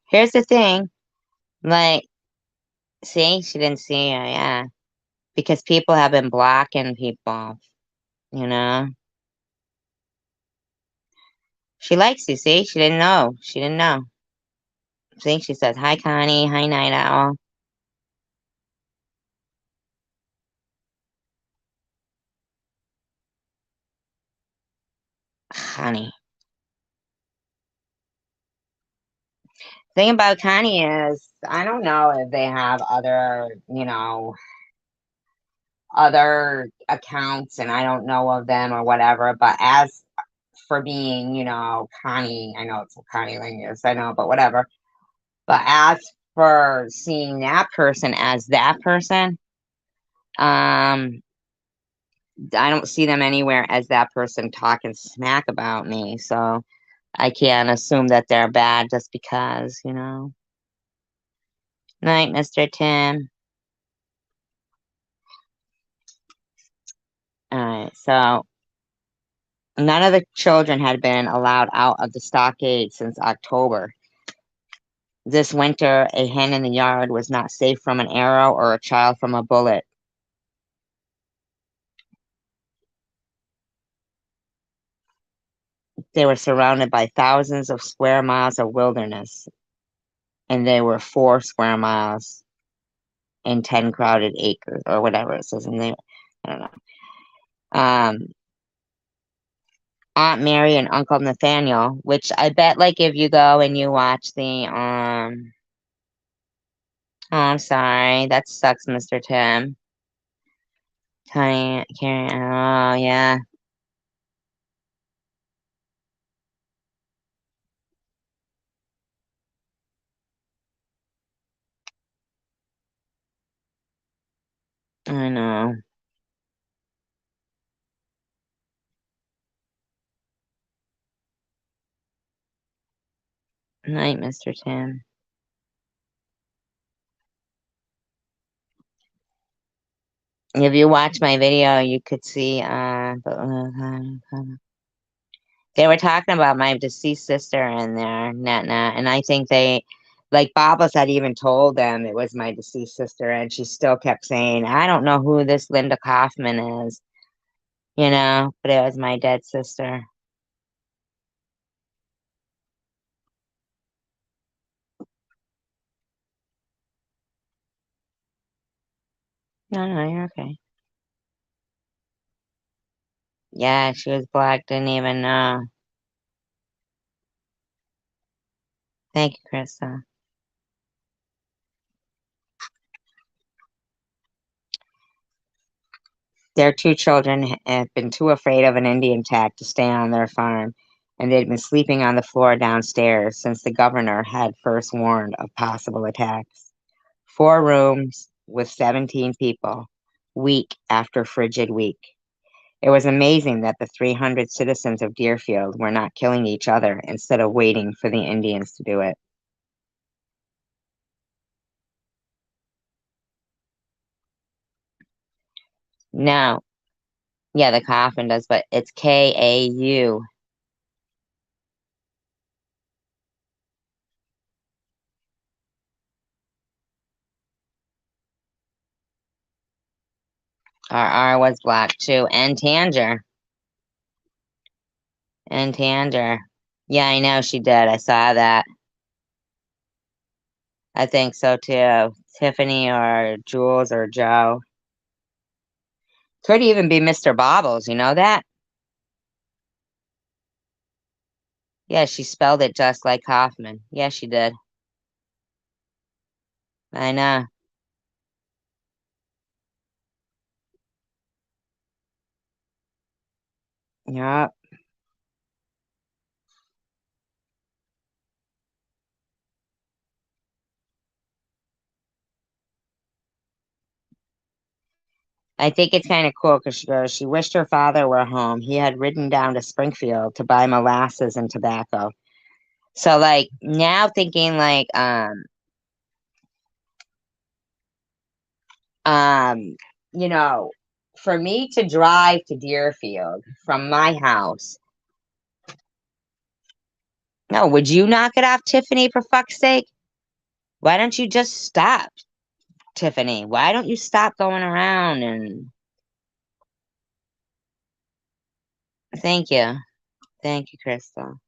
Here's the thing. Like, see, she didn't see her, yeah. Because people have been blocking people, you know? She likes you, see? She didn't know. She didn't know. See, she says, hi, Connie. Hi, Night Owl. Connie. Thing about Connie is, I don't know if they have other, other accounts and I don't know of them or whatever, but as for being, Connie, I know it's Connie Lingus, I know, but whatever. But as for seeing that person as that person, um, I don't see them anywhere as that person talking smack about me. So I can't assume that they're bad just because, Night, Mr. Tim. All right, so none of the children had been allowed out of the stockade since October. This winter, a hen in the yard was not safe from an arrow or a child from a bullet. They were surrounded by thousands of square miles of wilderness, and they were 4 square miles and 10 crowded acres, or whatever it says in there. I don't know. Aunt Mary and Uncle Nathaniel, which I bet, like, if you go and you watch the, oh, I'm sorry, that sucks, Mr. Tim. Tiny, Karen, oh, yeah. I know. Night, Mr. Tim. If you watch my video, you could see, they were talking about my deceased sister in there, Netna, and I think like Babas had even told them it was my deceased sister, and she still kept saying, I don't know who this Linda Kaufman is, but it was my dead sister. No, no, you're okay. Yeah, she was black, didn't even know. Thank you, Krista. Their 2 children had been too afraid of an Indian attack to stay on their farm, and they'd been sleeping on the floor downstairs since the governor had first warned of possible attacks. 4 rooms with 17 people, week after frigid week. It was amazing that the 300 citizens of Deerfield were not killing each other instead of waiting for the Indians to do it. No, yeah, the coffin does, but it's KAU. RR was black too, and Tanger. And Tanger. Yeah, I know she did. I saw that. I think so too. Tiffany or Jules or Joe. Could even be Mr. Bobbles, you know that? Yeah, she spelled it just like Kaufman. Yeah, she did. I know. Yep. I think it's kind of cool because she goes, she wished her father were home. He had ridden down to Springfield to buy molasses and tobacco. So like now thinking like um you know, for me to drive to Deerfield from my house. No, would you knock it off, Tiffany, for fuck's sake? Why don't you just stop, Tiffany? Why don't you stop going around and thank you. Thank you, Crystal.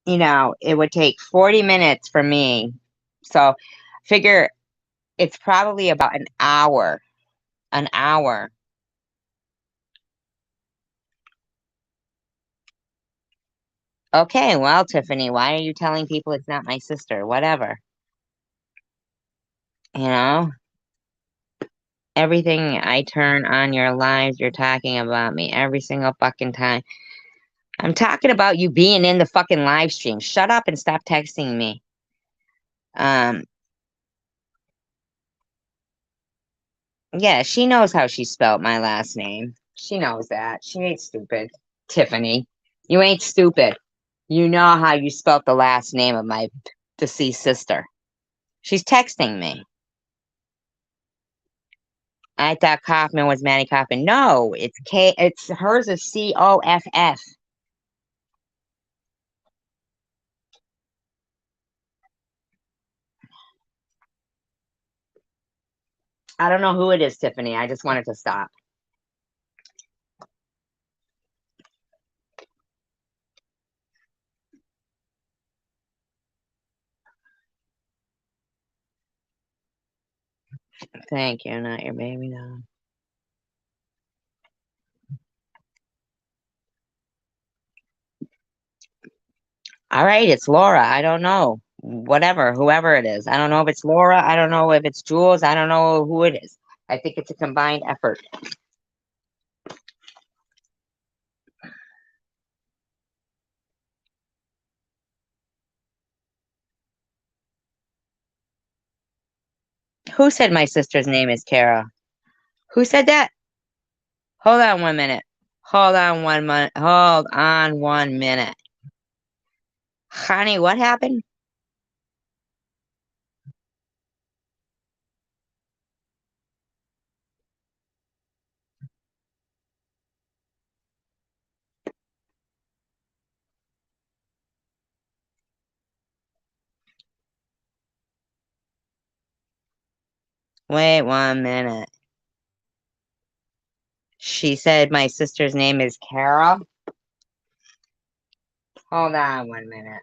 It would take 40 minutes for me. So figure it's probably about an hour. An hour. Okay, well, Tiffany, why are you telling people it's not my sister? Whatever. You know? Everything I turn on your lives, you're talking about me every single fucking time. I'm talking about you being in the fucking live stream. Shut up and stop texting me. Um, yeah, she knows how she spelled my last name. She knows that. She ain't stupid. Tiffany, you ain't stupid. You know how you spelled the last name of my deceased sister. She's texting me. I thought Kaufman was Manny Kaufman. No, it's K. It's hers is Coff. I don't know who it is, Tiffany. I just wanted to stop. Thank you, not your baby doll. All right, it's Laura. I don't know. Whatever, whoever it is. I don't know if it's Laura. I don't know if it's Jules. I don't know who it is. I think it's a combined effort. Who said my sister's name is Kara? Who said that? Hold on 1 minute. Hold on 1 minute. Hold on 1 minute. Honey, what happened? Wait 1 minute. She said my sister's name is Kara. Hold on 1 minute.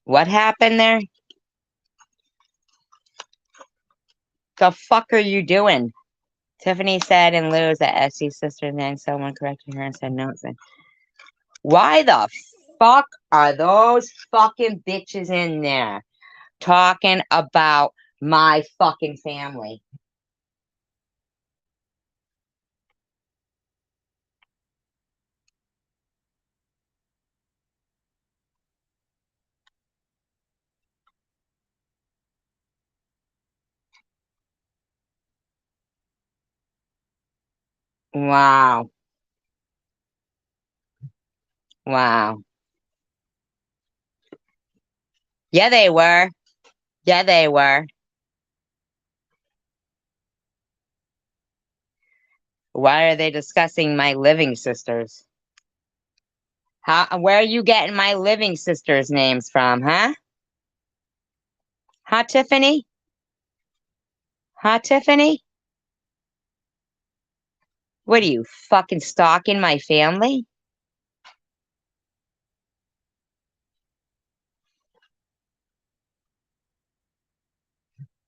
What happened there? The fuck are you doing? Tiffany said in Lou's that Essie's sister's name. Someone corrected her and said no. Why the fuck are those fucking bitches in there talking about my fucking family? Wow. Wow. Yeah, they were. Yeah, they were. Why are they discussing my living sisters? Where are you getting my living sisters' names from, huh? Huh, Tiffany? Huh, Tiffany? What are you, fucking stalking my family?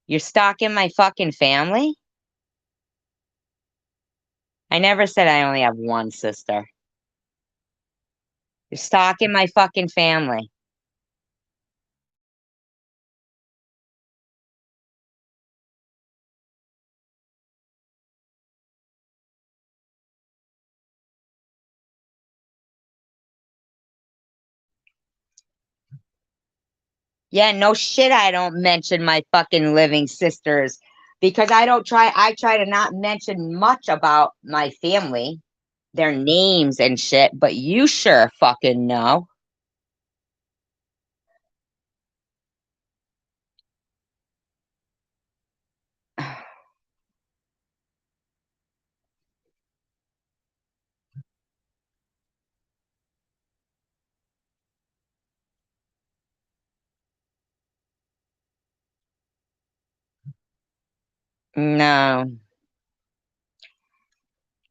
You're stalking my fucking family? I never said I only have one sister. You're stalking my fucking family. Yeah, no shit, I don't mention my fucking living sisters because I try to not mention much about my family. their names and shit, but you sure fucking know. No,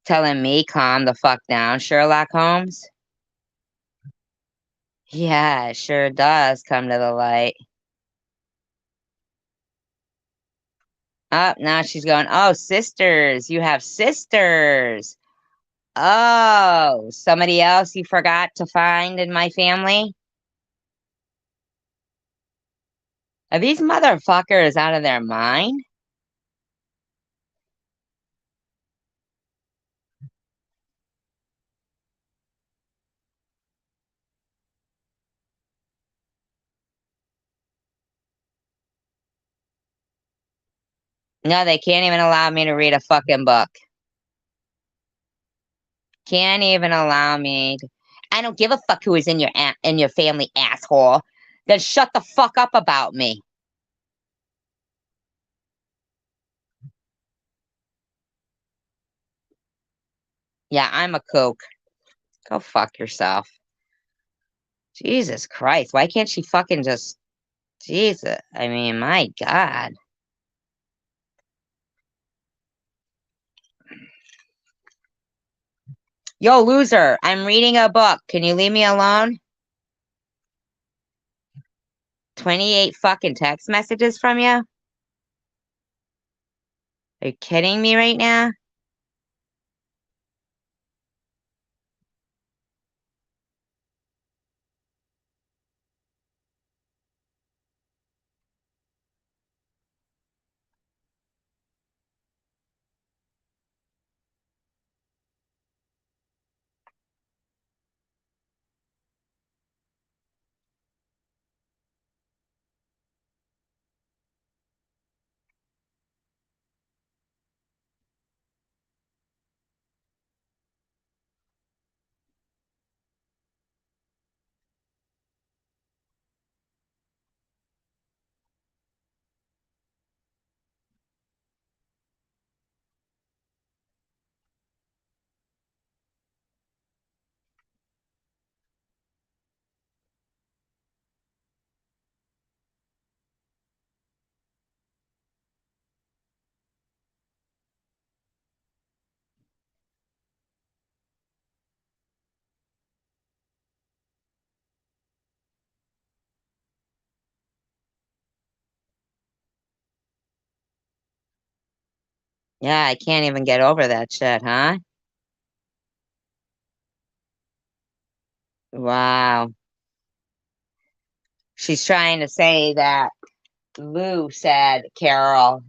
telling me calm the fuck down, Sherlock Holmes. Yeah, it sure does come to the light. Oh, now she's going, oh, sisters, you have sisters. Oh, somebody else you forgot to find in my family? Are these motherfuckers out of their mind? No, they can't even allow me to read a fucking book. Can't even allow me. I don't give a fuck who is in your family, asshole. Then shut the fuck up about me. Yeah, I'm a kook. Go fuck yourself. Jesus Christ, why can't she fucking just Jesus? I mean, my God. Yo, loser, I'm reading a book. Can you leave me alone? 28 fucking text messages from you? Are you kidding me right now? Yeah, I can't even get over that shit, huh? Wow. She's trying to say that Lou said Carol,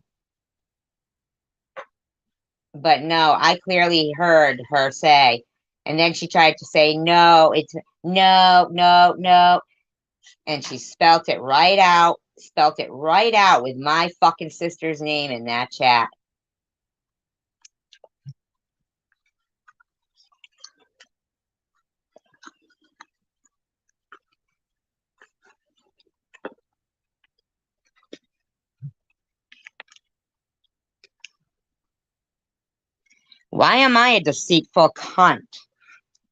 but no, I clearly heard her say. And then she tried to say, no, it's no, no, no. And she spelt it right out with my fucking sister's name in that chat. Why am I a deceitful cunt?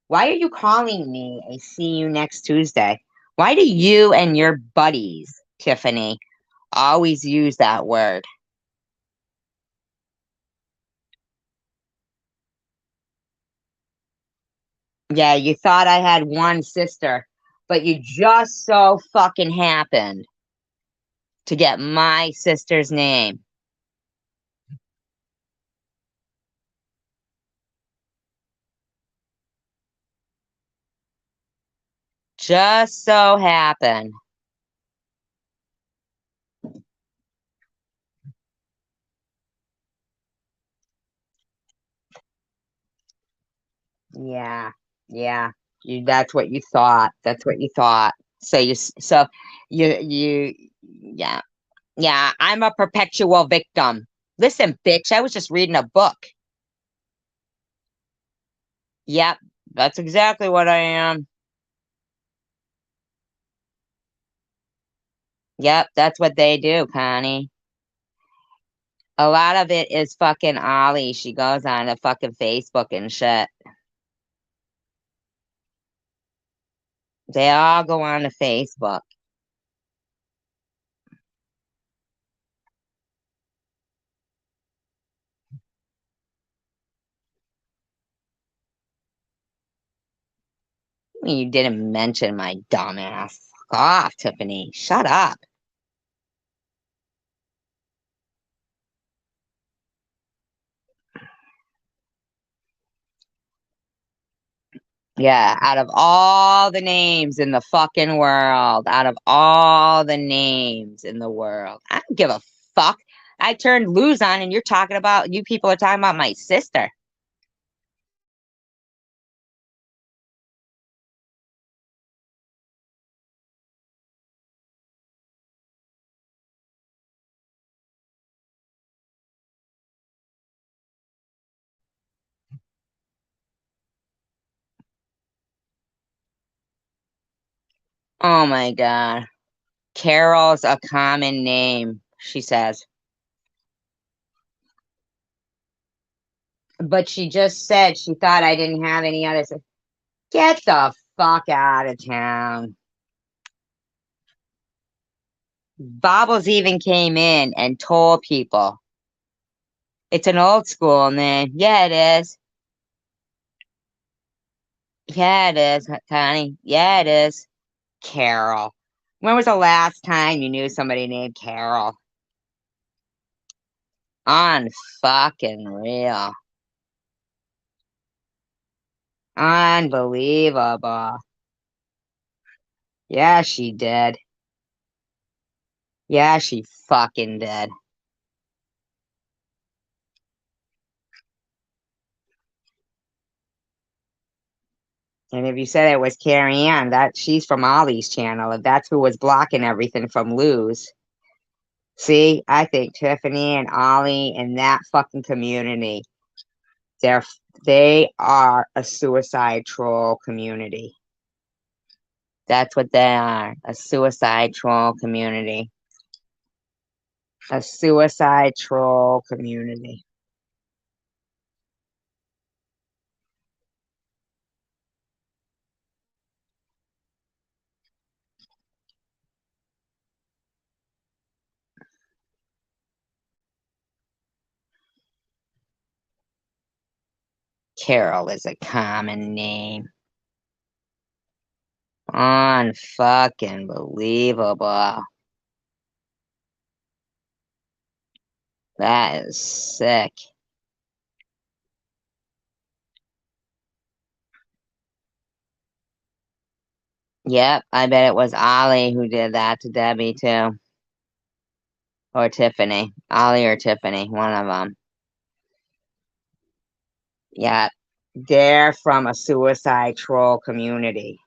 Why are you calling me a see you next Tuesday? Why do you and your buddies, Tiffany, always use that word? Yeah, you thought I had one sister, but you just so fucking happened to get my sister's name. Just so happened. Yeah, yeah. That's what you thought. That's what you thought. So yeah, yeah. I'm a perpetual victim. Listen, bitch, I was just reading a book. Yep, that's exactly what I am. Yep, that's what they do, Connie. A lot of it is fucking Ollie. She goes on to fucking Facebook and shit. They all go on to Facebook. You didn't mention my dumbass. Fuck off, Tiffany. Shut up. Yeah, out of all the names in the fucking world, out of all the names in the world, I don't give a fuck. I turned Luz on and you people are talking about my sister. Oh my God. Carol's a common name, she says. But she just said she thought I didn't have any others. Get the fuck out of town. Bobbles even came in and told people it's an old school name. Yeah, it is. Yeah, it is, Connie. Yeah, it is. Carol. When was the last time you knew somebody named Carol? Unfucking real. Unbelievable. Yeah, she did. Yeah, she fucking did. And if you said it was Carrie Ann, that she's from Ollie's channel. If that's who was blocking everything from Luz. See, I think Tiffany and Ollie and that fucking community, they're they are a suicide troll community. That's what they are, a suicide troll community. A suicide troll community. Carol is a common name. Unfucking believable. That is sick. Yep, I bet it was Ollie who did that to Debbie too. Or Tiffany. Ollie or Tiffany, one of them. Yeah, they're from a suicide troll community.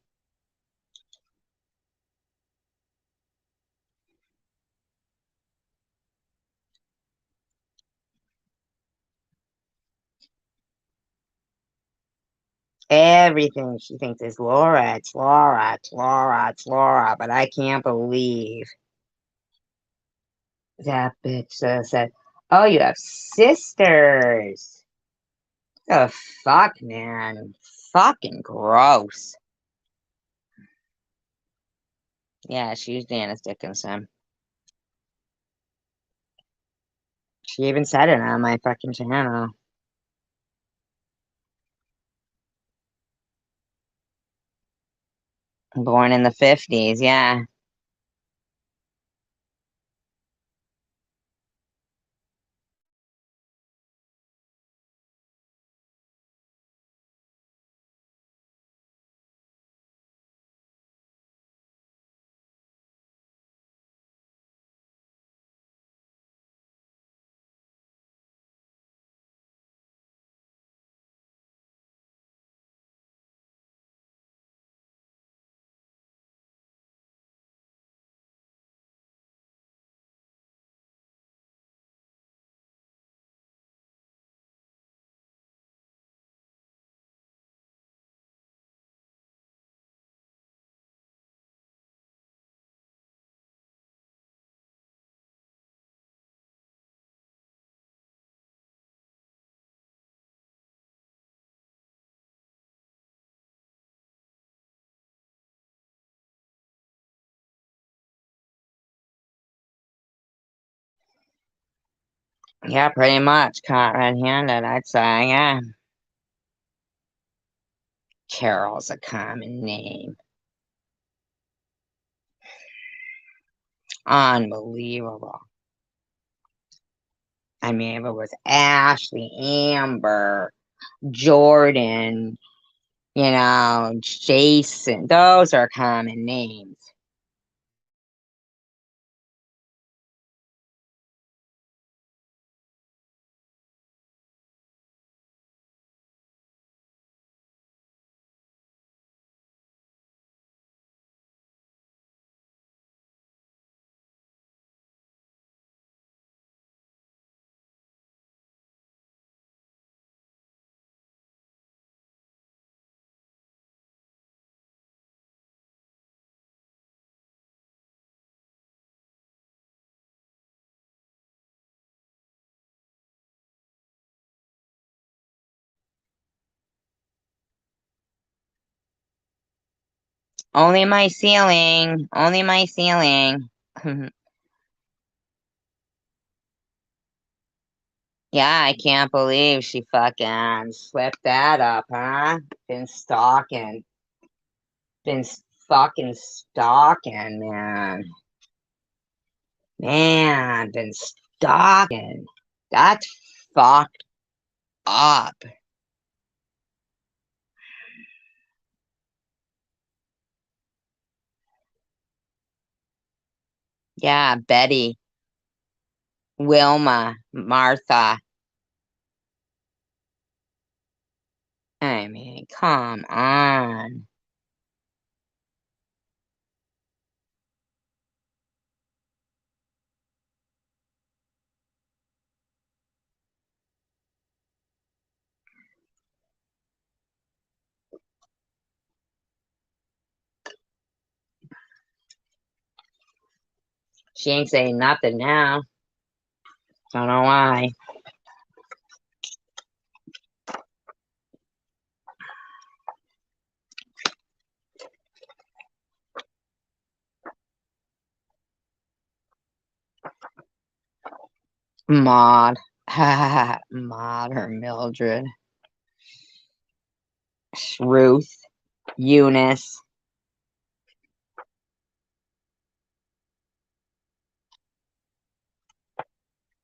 Everything she thinks is Laura, it's Laura, it's Laura, it's Laura. But I can't believe that bitch said, "Oh, you have sisters." The fuck, man. Fucking gross. Yeah, she's Janice Dickinson. She even said it on my fucking channel. Born in the 50s, yeah. Yeah, pretty much caught red-handed, I'd say, yeah. Carol's a common name. Unbelievable. I mean, if it was Ashley, Amber, Jordan, Jason, those are common names. Only my ceiling. Only my ceiling. Yeah, I can't believe she fucking slipped that up, huh? Been stalking. Been fucking stalking, man. Man, been stalking. That's fucked up. Yeah, Betty, Wilma, Martha. I mean, come on. She ain't saying nothing now. Don't know why. Maud. Maud or Mildred. Ruth. Eunice.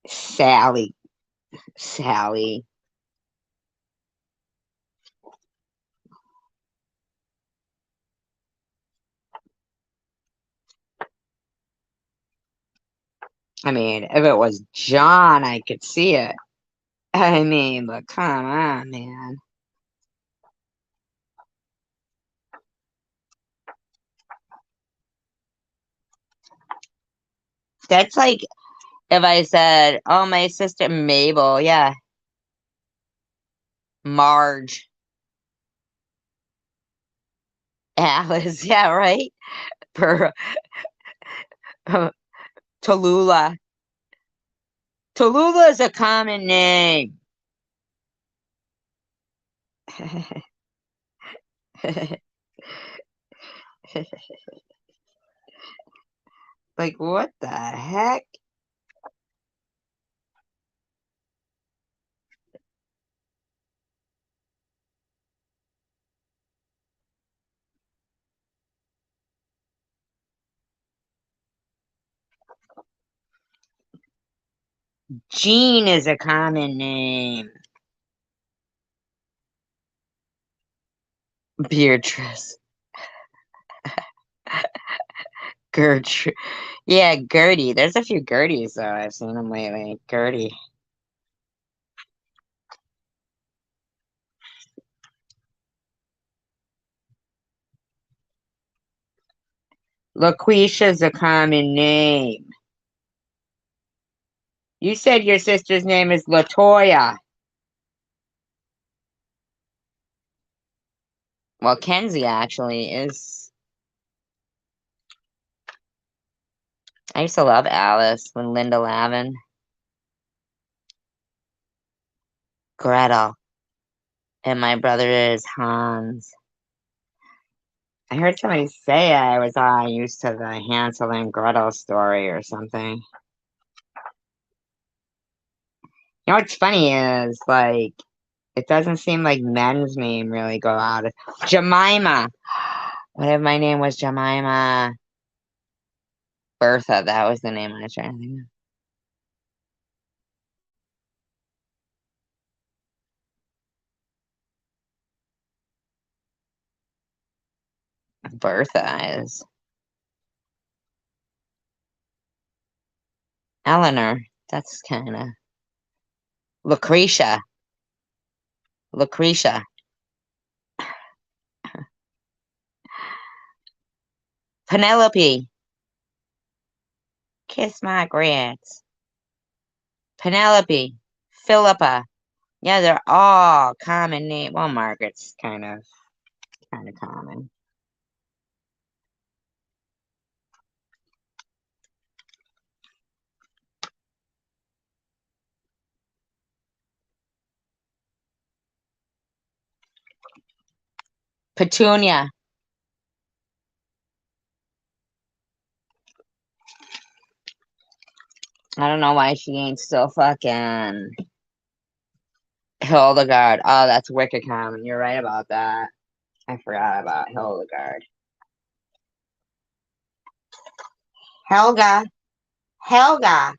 Sally. Sally. I mean, if it was John, I could see it. I mean, but come on, man. That's like if I said, oh, my sister Mabel. Yeah. Marge. Alice. Yeah, right? Per Tallulah. Tallulah is a common name. Like, what the heck? Jean is a common name. Beatrice. Gertrude. Yeah, Gertie. There's a few Gerties, though. I've seen them lately. Gertie. LaQuisha's a common name. You said your sister's name is Latoya. Well, Kenzie actually is. I used to love Alice with Linda Lavin. Gretel. And my brother is Hans. I heard somebody say I was used to the Hansel and Gretel story or something. You know what's funny is like it doesn't seem like men's name really go out. Jemima. What if my name was Jemima? Bertha, that was the name I was trying to think of. Bertha is Eleanor. That's kind of Lucretia. Lucretia. Penelope. Kiss my grits. Penelope. Philippa. Yeah, they're all common name. Well, Margaret's kind of common. Petunia. I don't know why she ain't still fucking Hildegard. Oh, that's wicked common. You're right about that. I forgot about Hildegard. Helga. Helga.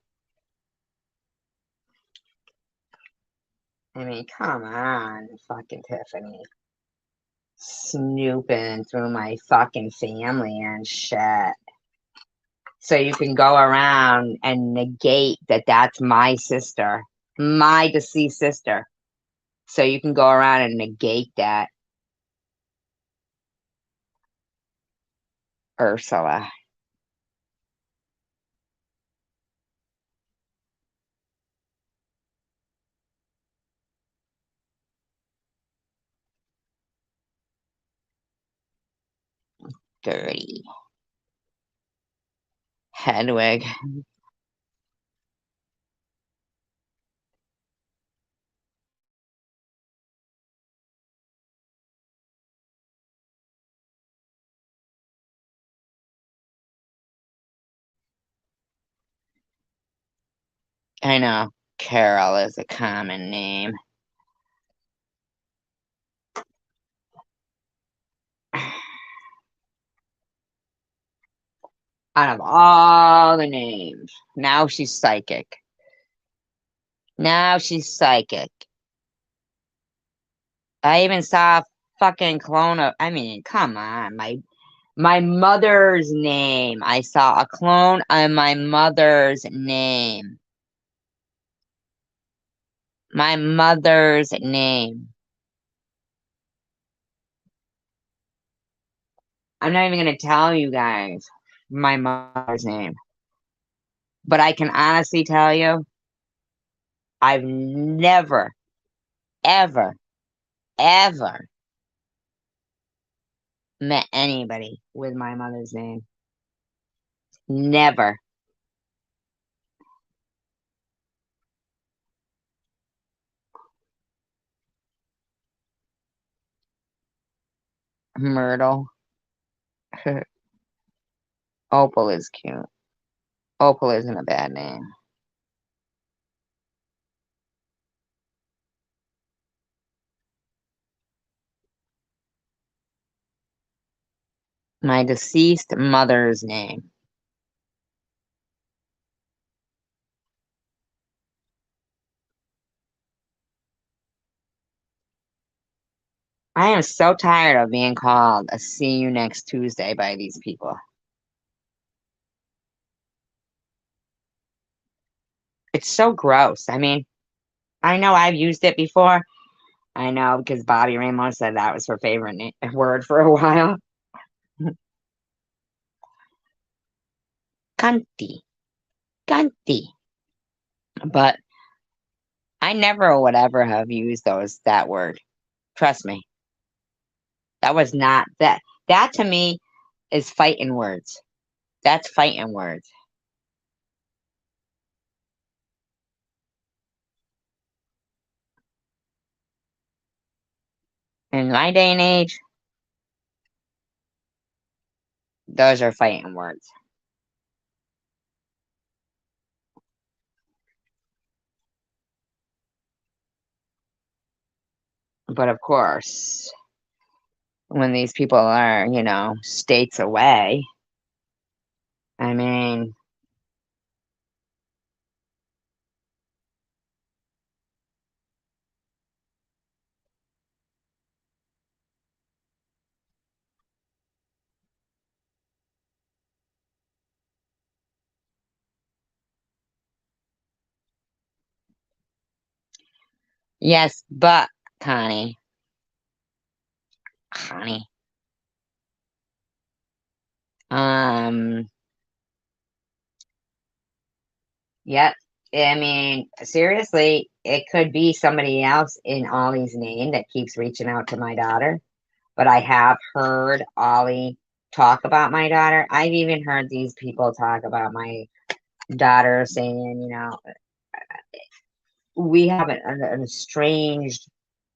I mean, come on, fucking Tiffany. Snooping through my fucking family and shit. So you can go around and negate that that's my sister, my deceased sister. So you can go around and negate that, Ursula. Dirty. Hedwig. I know. Carol is a common name. Out of all the names, now she's psychic. Now she's psychic. I even saw a fucking clone of, I mean, come on, my mother's name. I saw a clone of my mother's name. My mother's name. I'm not even gonna tell you guys my mother's name. But I can honestly tell you, I've never, ever, ever met anybody with my mother's name. Never. Myrtle. Opal is cute. Opal isn't a bad name. My deceased mother's name. I am so tired of being called a see you next Tuesday by these people. It's so gross. I mean, I know I've used it before. I know because Bobby Ramos said that was her favorite word for a while. Cunty. Cunty. But I never would ever have used that word. Trust me. That was not that. That to me is fighting words. That's fighting words. In my day and age, those are fighting words. But of course, when these people are, states away, I mean, yes, but Connie, um, yep. I mean, seriously, it could be somebody else in Ollie's name that keeps reaching out to my daughter. But I have heard Ollie talk about my daughter. I've even heard these people talk about my daughter saying, we have an estranged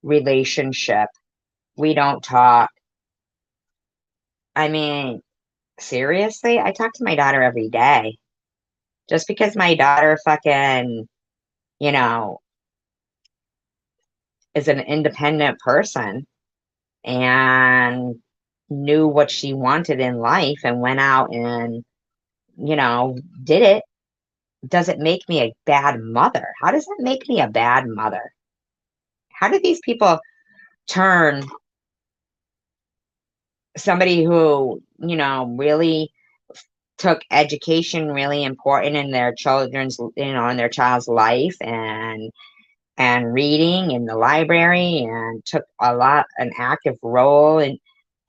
relationship. We don't talk. I mean, seriously, I talk to my daughter every day. Just because my daughter fucking, you know, is an independent person and knew what she wanted in life and went out and, did it, does it make me a bad mother? How does that make me a bad mother? How do these people turn somebody who, really took education really important in their children's, in their child's life and reading in the library and took an active role and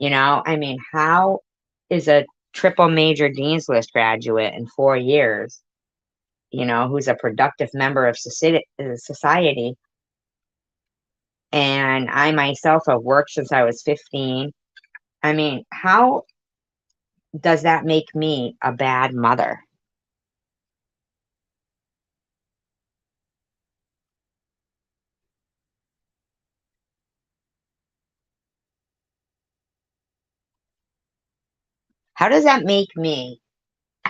I mean, how is a triple major dean's list graduate in 4 years, who's a productive member of society, and I myself have worked since I was 15. I mean, how does that make me a bad mother? How does that make me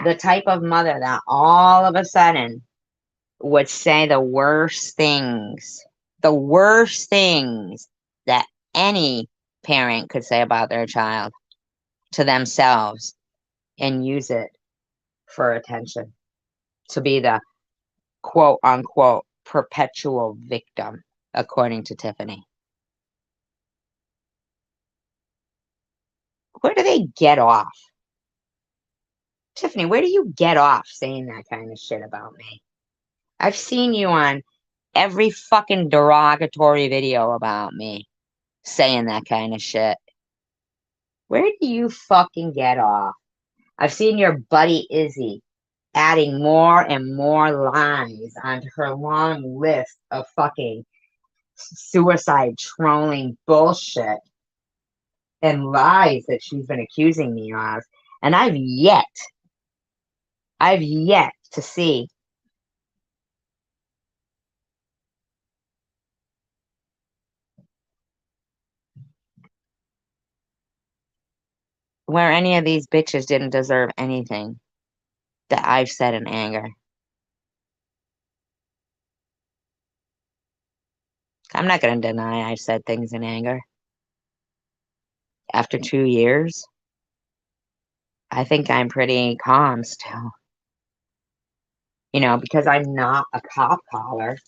the type of mother that all of a sudden would say the worst things that any parent could say about their child to themselves and use it for attention, to be the quote unquote perpetual victim, according to Tiffany? Where do they get off? Tiffany, where do you get off saying that kind of shit about me? I've seen you on every fucking derogatory video about me saying that kind of shit. Where do you fucking get off? I've seen your buddy Izzy adding more and more lies onto her long list of fucking suicide trolling bullshit and lies that she's been accusing me of. And I've yet to see where any of these bitches didn't deserve anything that I've said in anger. I'm not going to deny I've said things in anger. After 2 years, I think I'm pretty calm still. Because I'm not a cop caller.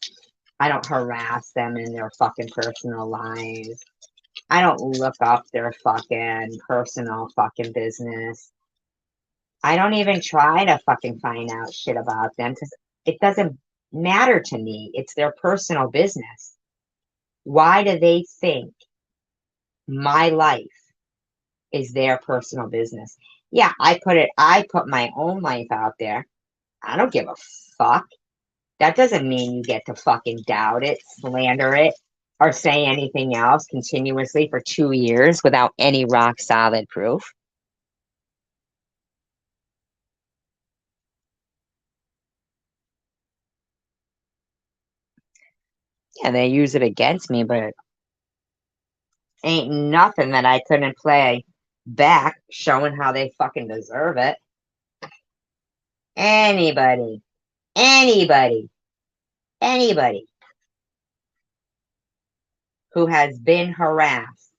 I don't harass them in their fucking personal lives. I don't look up their fucking personal fucking business. I don't even try to fucking find out shit about them because it doesn't matter to me. It's their personal business. Why do they think my life is their personal business? Yeah, I put my own life out there. I don't give a fuck. That doesn't mean you get to fucking doubt it, slander it, or say anything else continuously for 2 years without any rock solid proof. Yeah, they use it against me, but ain't nothing that I couldn't play back showing how they fucking deserve it. Anybody, anybody, anybody who has been harassed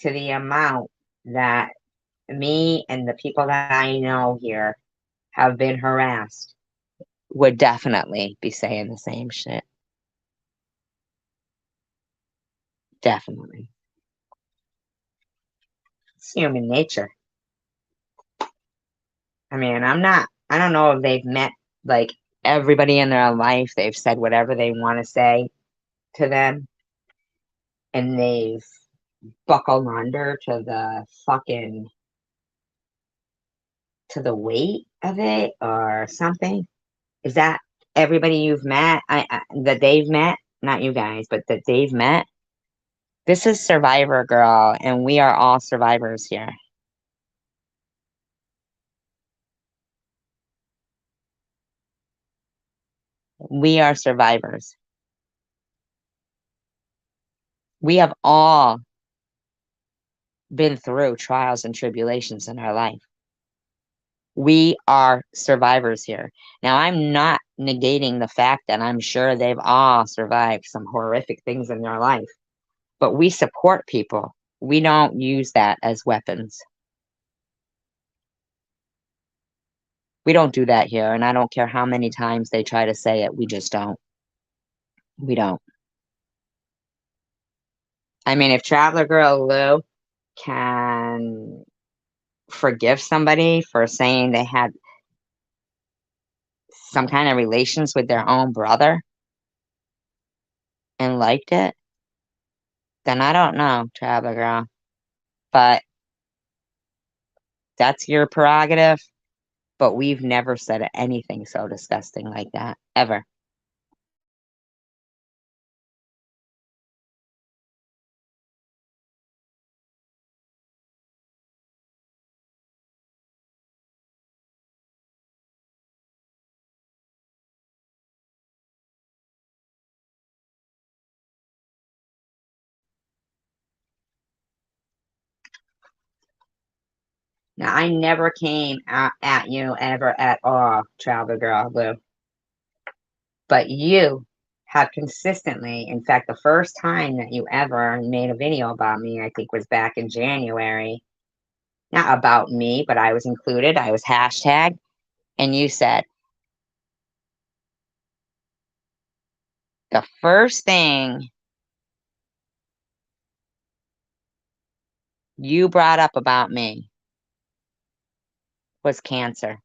to the amount that me and the people that I know here have been harassed would definitely be saying the same shit. Definitely. It's human nature. I mean, I don't know if they've met like everybody in their life. They've said whatever they want to say to them and they've buckled under to the fucking, to the weight of it or something. Is that everybody you've met? That they've met? Not you guys, but that they've met? This is Survivor Girl, and we are all survivors here. We are survivors. We have all been through trials and tribulations in our life. We are survivors here. Now, I'm not negating the fact that I'm sure they've all survived some horrific things in their life, but we support people. We don't use that as weapons. We don't do that here, and I don't care how many times they try to say it. We just don't. We don't. I mean, if Traveler Girl Lou can forgive somebody for saying they had some kind of relations with their own brother and liked it, then I don't know, Traveler Girl. But that's your prerogative. But we've never said anything so disgusting like that, ever. Now, I never came at you ever at all, Traveler Girl Lou. But you have consistently, in fact, the first time that you ever made a video about me, I think was back in January. Not about me, but I was included. I was hashtagged. And you said, the first thing you brought up about me was cancer.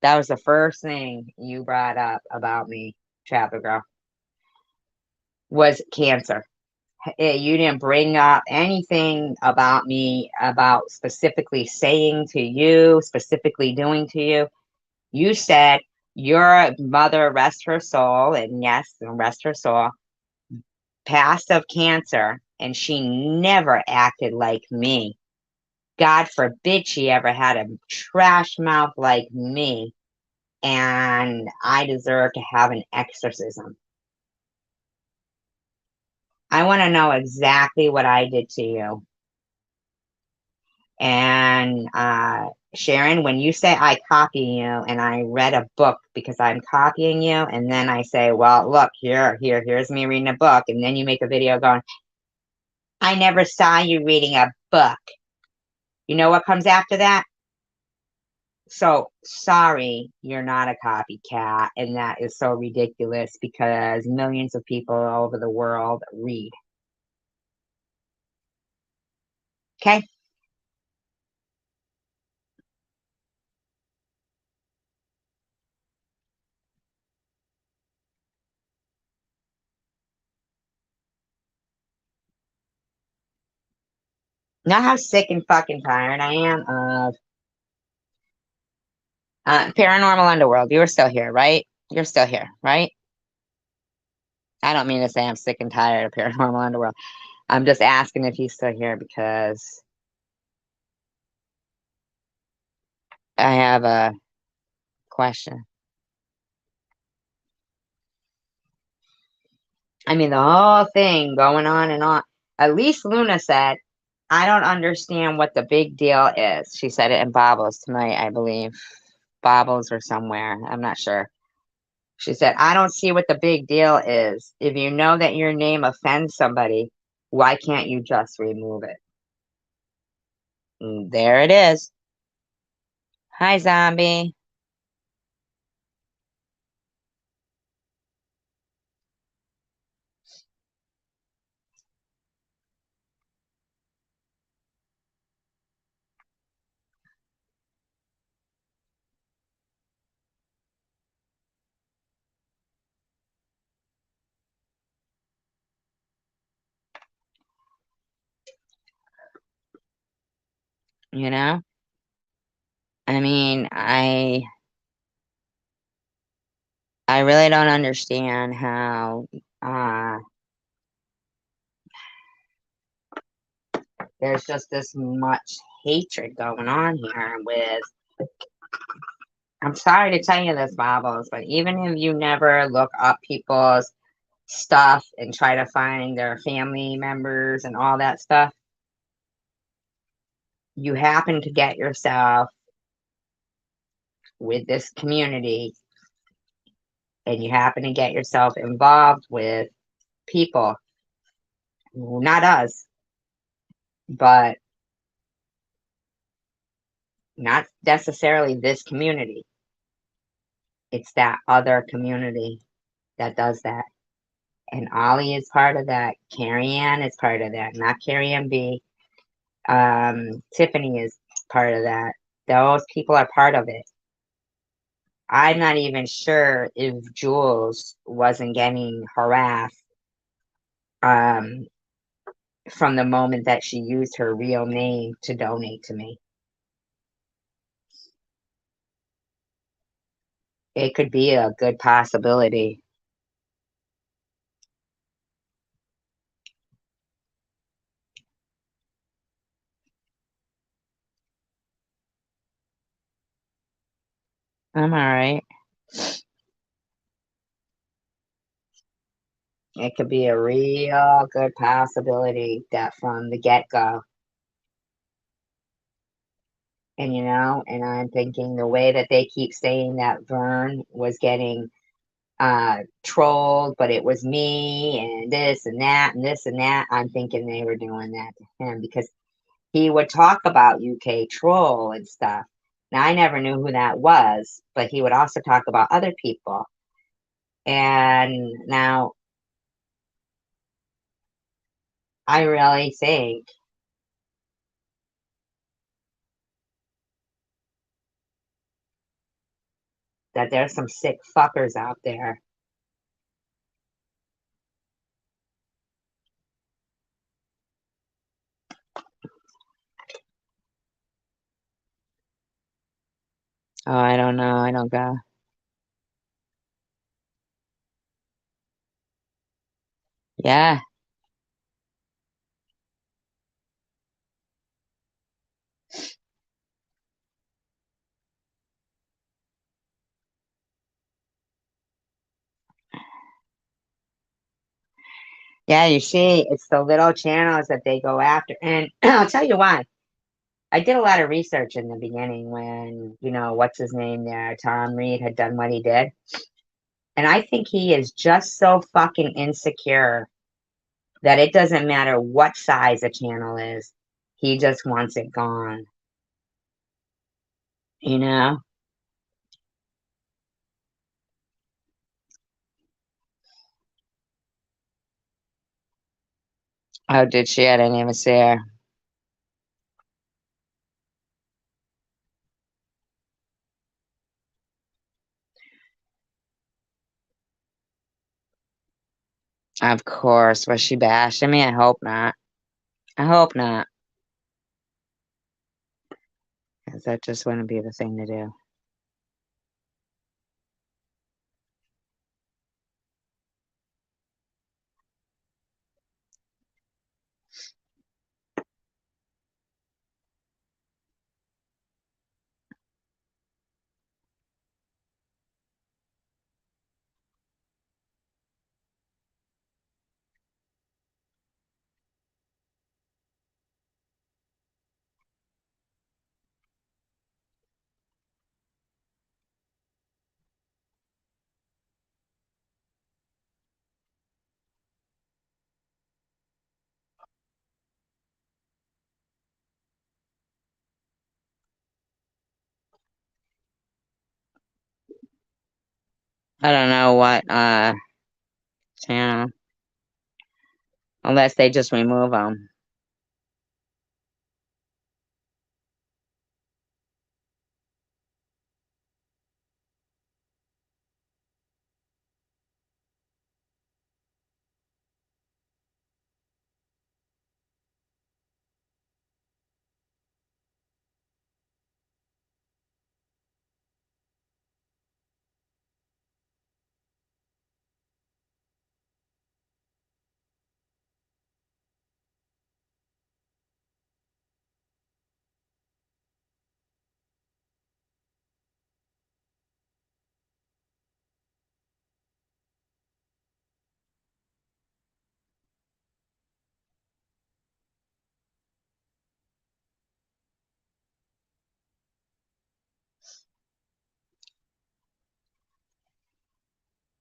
That was the first thing you brought up about me, Trapper Girl, was cancer. You didn't bring up anything about me, about specifically saying to you, specifically doing to you. You said your mother, rest her soul, and yes, rest her soul, passed of cancer, and she never acted like me. God forbid she ever had a trash mouth like me, and I deserve to have an exorcism. I want to know exactly what I did to you. And Sharon, when you say I copy you and I read a book because I'm copying you, and then I say, well, look, here's me reading a book, and then you make a video going, I never saw you reading a book. You know what comes after that? So sorry, you're not a copycat, and that is so ridiculous because millions of people all over the world read. Okay? Know how sick and fucking tired I am of Paranormal Underworld. You're still here, right? You're still here, right? I don't mean to say I'm sick and tired of Paranormal Underworld. I'm just asking if he's still here because I have a question. I mean, the whole thing going on and on. At least Luna said, I don't understand what the big deal is. She said it in Bobbles tonight, I believe. Bobbles or somewhere. I'm not sure. She said, I don't see what the big deal is. If you know that your name offends somebody, why can't you just remove it? And there it is. Hi, zombie. You know? I mean, I really don't understand how uh there's just this much hatred going on here with I'm sorry to tell you this, Bobbles, but even if you never look up people's stuff and try to find their family members and all that stuff, you happen to get yourself with this community and you happen to get yourself involved with people, not us, but not necessarily this community. It's that other community that does that. And Ollie is part of that. Carrie Ann is part of that. Not Carrie Ann B. Tiffany is part of that. Those people are part of it. I'm not even sure if Jules wasn't getting harassed um, from the moment that she used her real name to donate to me. It could be a good possibility. I'm all right. It could be a real good possibility that from the get go. And and I'm thinking the way that they keep saying that Vern was getting trolled, but it was me and this and that and this and that. I'm thinking they were doing that to him because he would talk about UK troll and stuff. Now I never knew who that was, but he would also talk about other people. And now I really think that there's some sick fuckers out there. Oh, I don't know. I don't go. Yeah. Yeah, you see, it's the little channels that they go after. And I'll tell you why. I did a lot of research in the beginning when, what's his name there, Tom Reed had done what he did. And I think he is just so fucking insecure that it doesn't matter what size a channel is. He just wants it gone. You know? Oh, did she? I didn't even see her. Of course. Was she bashing me? I hope not. I hope not. Because that just wouldn't be the thing to do. I don't know what channel, unless they just remove them.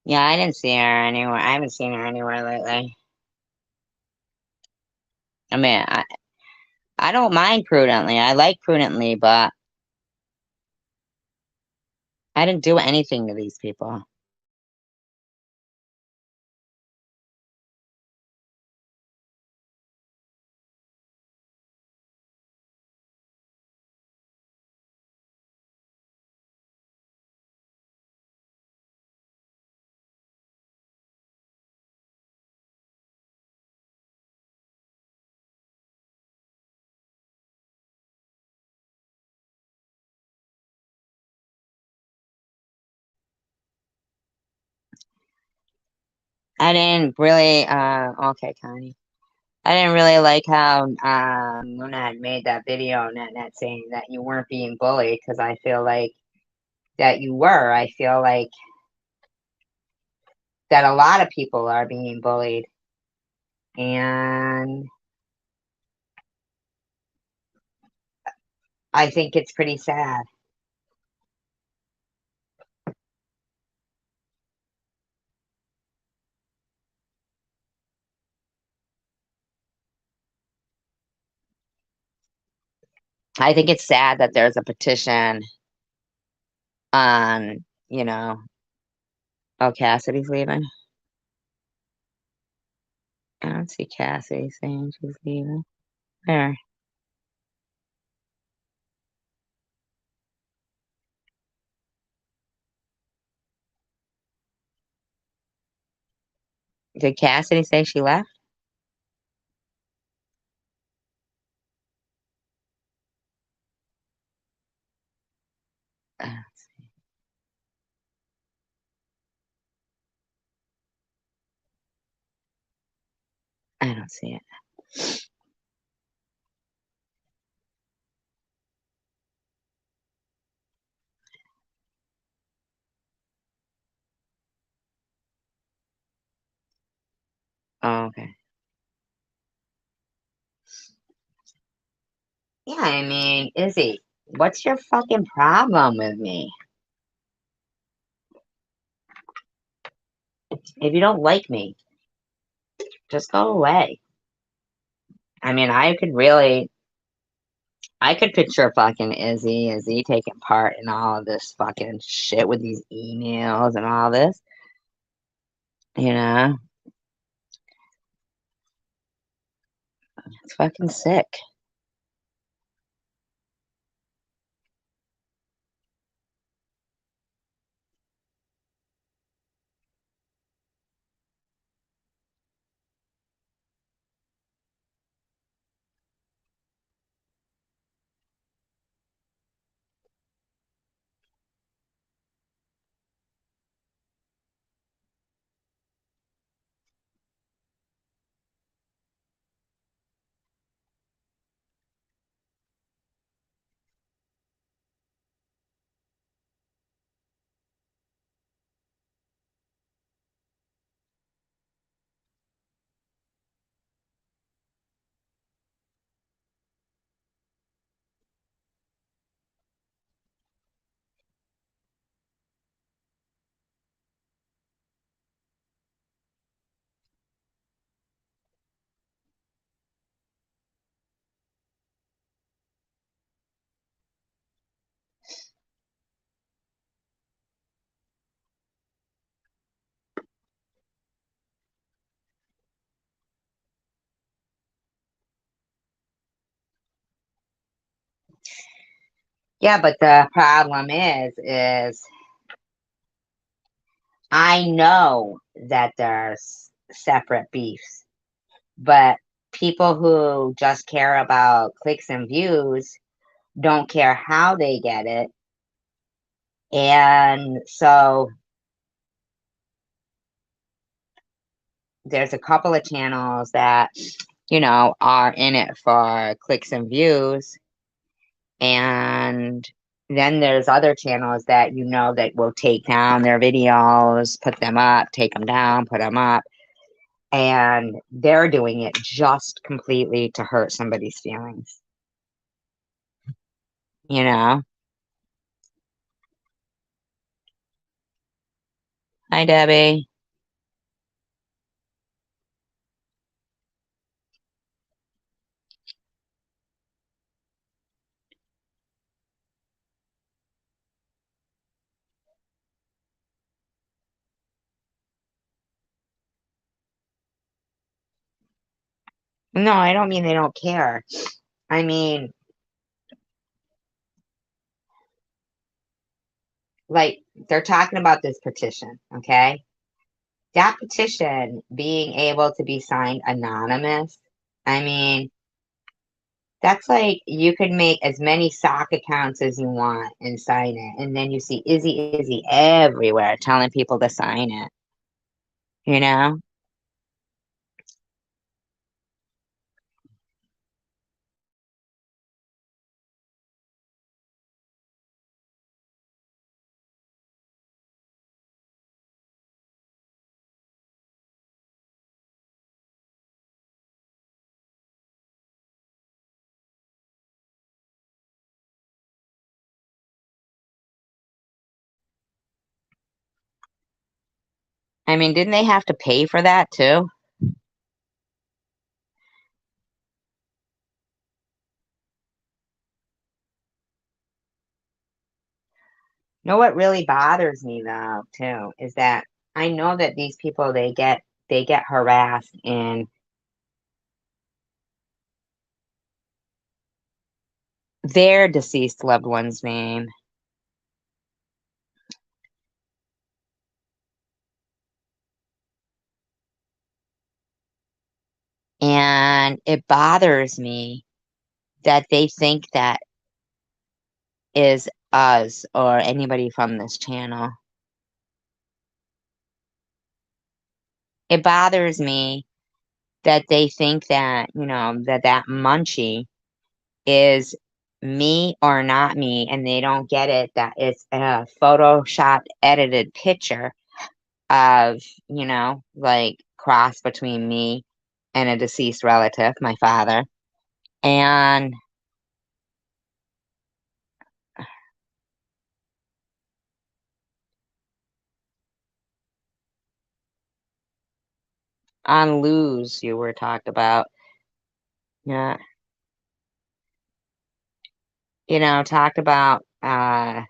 Yeah, I didn't see her anywhere. I haven't seen her anywhere lately. I mean, I don't mind Prudently. I like Prudently, but I didn't do anything to these people. I didn't really, okay, Connie. I didn't really like how Luna had made that video on net saying that you weren't being bullied, because I feel like that you were. I feel like that a lot of people are being bullied. And I think it's pretty sad. I think it's sad that there's a petition on, you know, oh, Cassidy's leaving. I don't see Cassie saying she's leaving. There. Did Cassidy say she left? Uh, I don't see it. Oh, okay. Yeah, I mean, Izzy, what's your fucking problem with me? If you don't like me, just go away. I mean, I could picture fucking Izzy taking part in all of this fucking shit with these emails and all this. You know, it's fucking sick. Yeah, but the problem is I know that there's separate beefs, but people who just care about clicks and views don't care how they get it. And so there's a couple of channels that, are in it for clicks and views. And then there's other channels that that will take down their videos, put them up, take them down, put them up. And they're doing it just completely to hurt somebody's feelings, you know? Hi, Debbie. No, I don't mean they don't care. I mean, like, they're talking about this petition, okay? That petition being able to be signed anonymous, I mean, that's like you could make as many sock accounts as you want and sign it. And then you see Izzy everywhere telling people to sign it, you know? I mean, didn't they have to pay for that too? Know what really bothers me though, too, is that I know that these people they get harassed in their deceased loved one's name. And it bothers me that they think that is us or anybody from this channel. It bothers me that they think that, that Munchie is me or not me, and they don't get it that it's a Photoshop edited picture of, like cross between me and a deceased relative, my father. And on Lose, you were talked about, yeah, talked about, I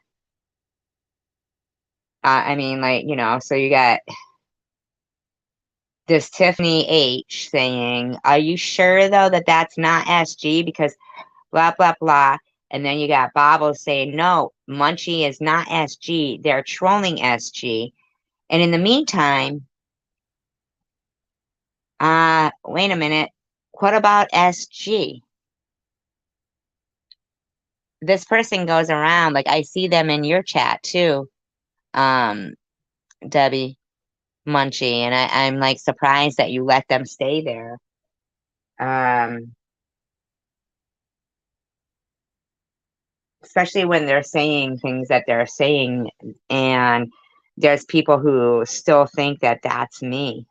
mean, like, so you got this Tiffany H saying, "Are you sure though that that's not SG? Because blah blah blah." And then you got Bobble saying, "No, Munchie is not SG. They're trolling SG." And in the meantime, wait a minute. What about SG? This person goes around, like I see them in your chat too, um, Debbie Munchie, and I'm like surprised that you let them stay there. Um, Especially when they're saying things that they're saying, and there's people who still think that that's me,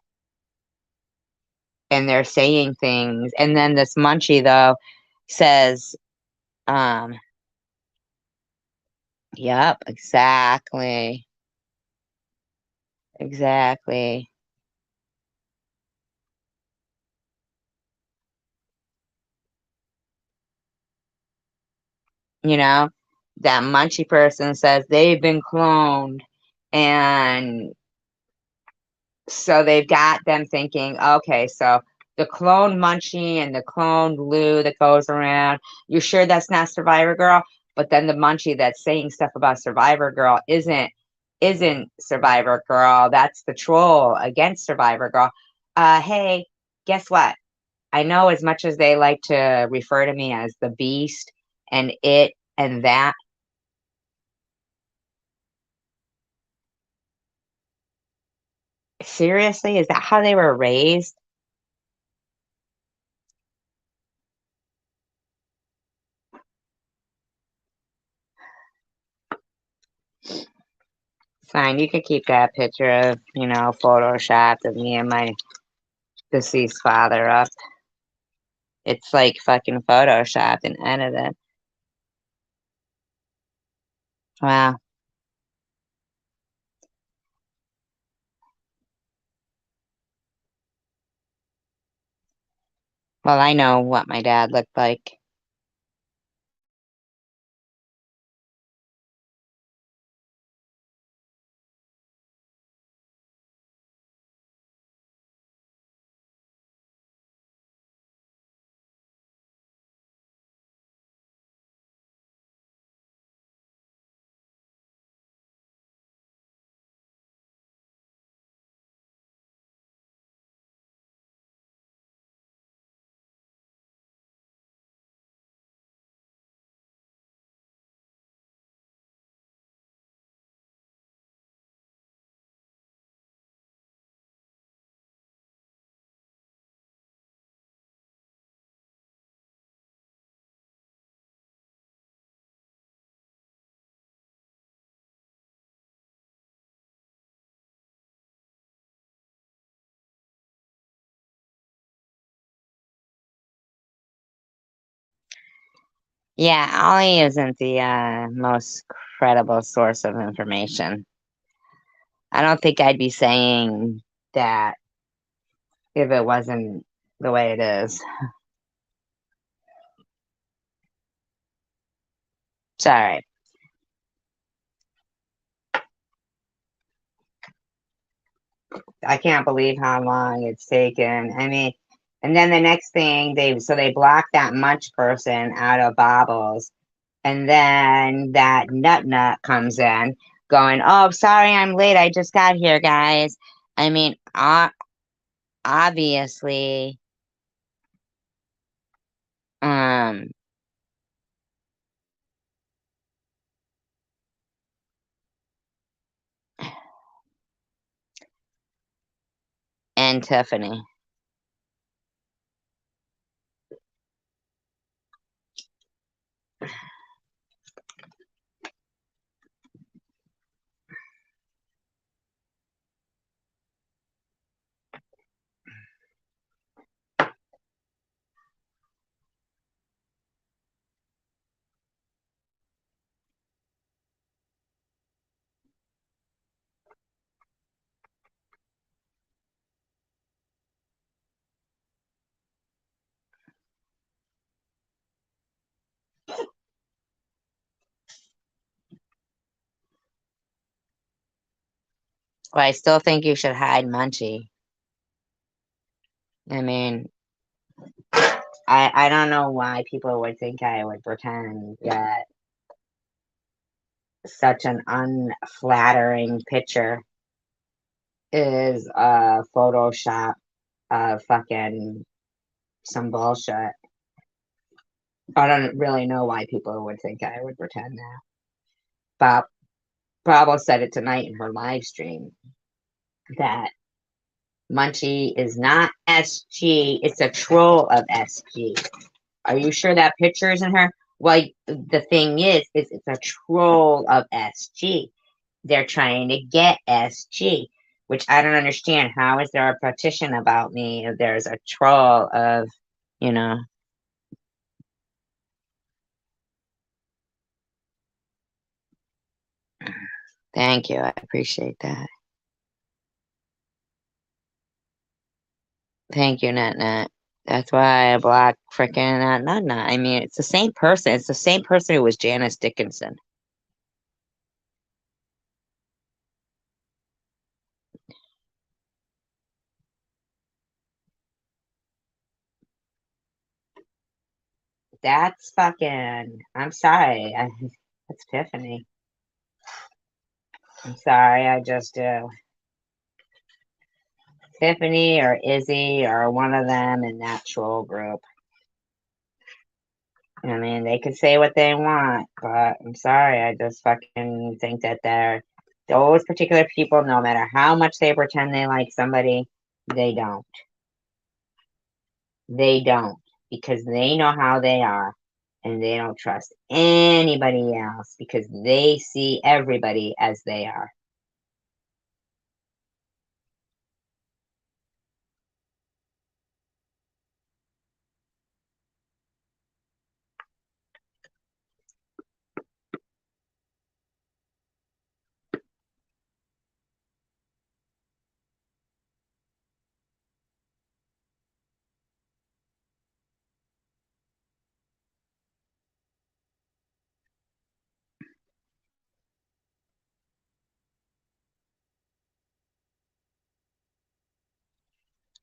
and they're saying things, and then this Munchie though says, um, "Yep, exactly, exactly." You know, that Munchie person says they've been cloned, and so they've got them thinking, okay, so the clone Munchie and the clone Lou that goes around, you sure that's not Survivor Girl? But then the Munchie that's saying stuff about Survivor Girl isn't Survivor Girl. That's the troll against Survivor Girl. Hey, guess what? I know as much as they like to refer to me as the Beast and it and that. Seriously, is that how they were raised? Fine, you could keep that picture of, photoshopped of me and my deceased father up. It's like fucking photoshopped and edited. Wow. Well, I know what my dad looked like. Yeah, Ollie isn't the most credible source of information. I don't think I'd be saying that if it wasn't the way it is. Sorry. I can't believe how long it's taken. I mean, and then the next thing they blocked that Munch person out of Bobbles, and then that nut comes in going, "Oh, sorry, I'm late. I just got here, guys." I mean, obviously, um, and Tiffany. Well, I still think you should hide Munchie. I mean, I don't know why people would think I would pretend that such an unflattering picture is a Photoshop of fucking some bullshit. I don't really know why people would think I would pretend that. Bob Bravo said it tonight in her live stream that Munchie is not SG, it's a troll of SG. Are you sure that picture isn't her? Well, the thing is it's a troll of SG. They're trying to get SG, which I don't understand. How is there a petition about me if there's a troll of, you know? Thank you. I appreciate that. Thank you, Nat Nat. That's why I blocked freaking Nat Nat. I mean, it's the same person. It's the same person who was Janice Dickinson. That's fucking. I'm sorry. That's Tiffany. I'm sorry. I just do. Tiffany or Izzy or one of them in that troll group. I mean, they could say what they want, but I'm sorry. I just fucking think that those particular people, no matter how much they pretend they like somebody, they don't. They don't because they know how they are and they don't trust anybody else because they see everybody as they are.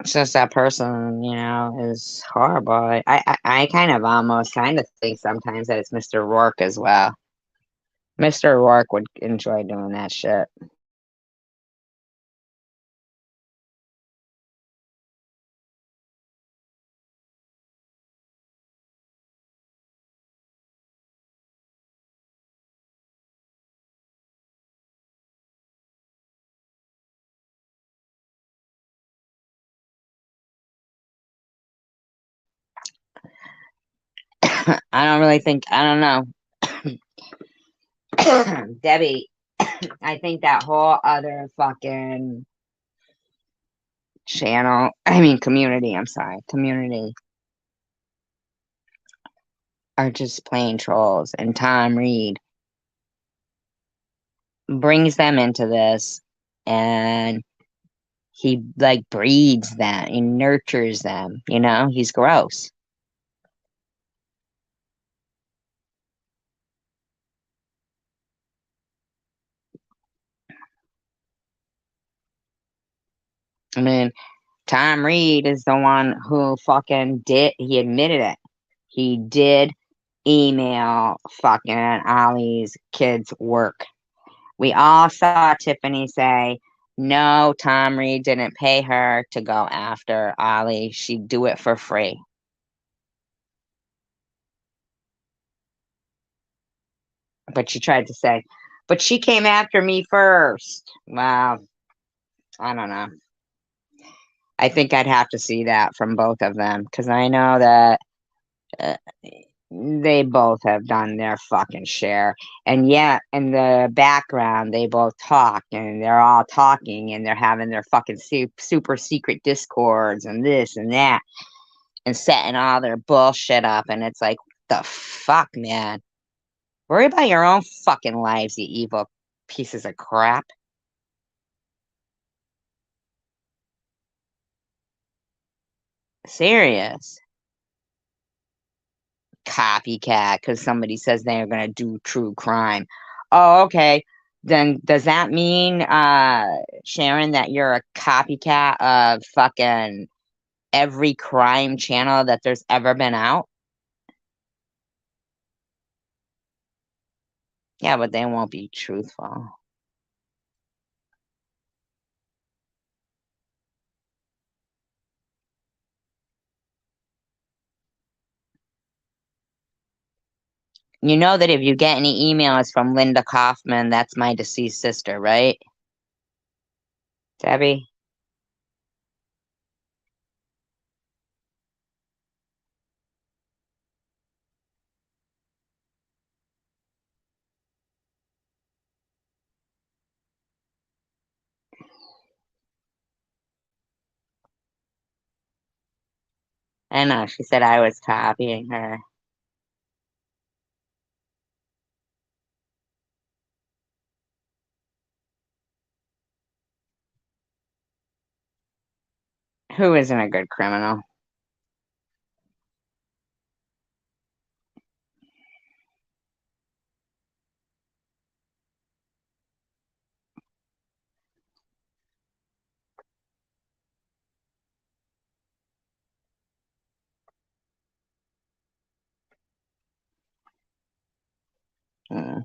It's just that person, is horrible. I kind of almost kind of think sometimes that it's Mr. Rourke as well. Mr. Rourke would enjoy doing that shit. I don't really think, I don't know. Debbie, I think that whole other fucking channel, I mean, community, I'm sorry, community are just plain trolls. And Tom Reed brings them into this and he like breeds them, he nurtures them, he's gross. I mean, Tom Reed is the one who fucking he admitted it. He did email fucking Ollie's kids' work. We all saw Tiffany say, no, Tom Reed didn't pay her to go after Ollie. She'd do it for free. But she tried to say, but she came after me first. Well, I don't know. I think I'd have to see that from both of them because I know that uh, they both have done their fucking share. And yet, in the background, they both talk and they're all talking and they're having their fucking super secret discords and this and that and setting all their bullshit up. And it's like, the fuck, man? Worry about your own fucking lives, you evil pieces of crap. Serious. Copycat because somebody says they're going to do true crime. Oh, okay. Then does that mean, Sharon, that you're a copycat of fucking every crime channel that there's ever been out? Yeah, but they won't be truthful. You know that if you get any emails from Linda Kaufman, that's my deceased sister, right? Debbie? I know, she said I was copying her. Who isn't a good criminal? Mm.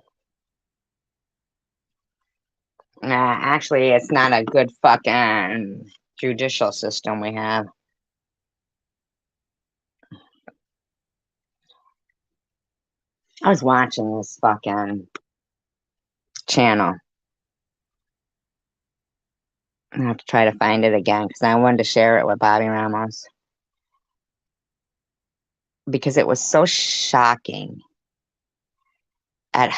Nah, actually, it's not a good fucking judicial system we have. I was watching this fucking channel. I have to try to find it again because I wanted to share it with Bobby Ramos because it was so shocking at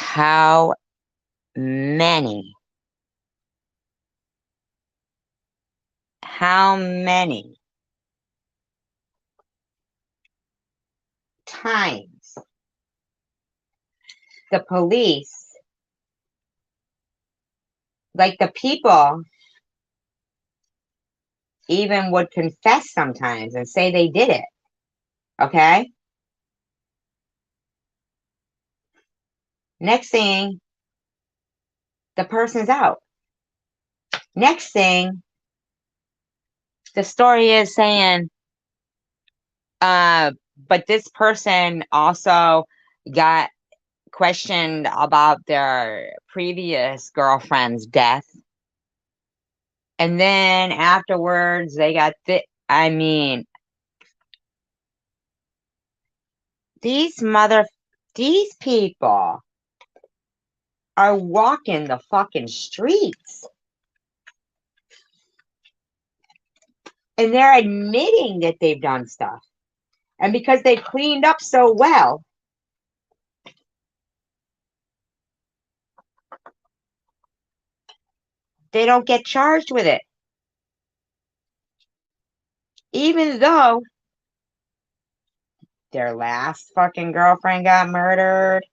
many, how many times the police, like the people, even would confess sometimes and say they did it. Okay. Next thing, the person's out. Next thing, the story is saying, but this person also got questioned about their previous girlfriend's death. And then afterwards, they got I mean, these people are walking the fucking streets. And they're admitting that they've done stuff. And because they cleaned up so well, they don't get charged with it. Even though their last fucking girlfriend got murdered,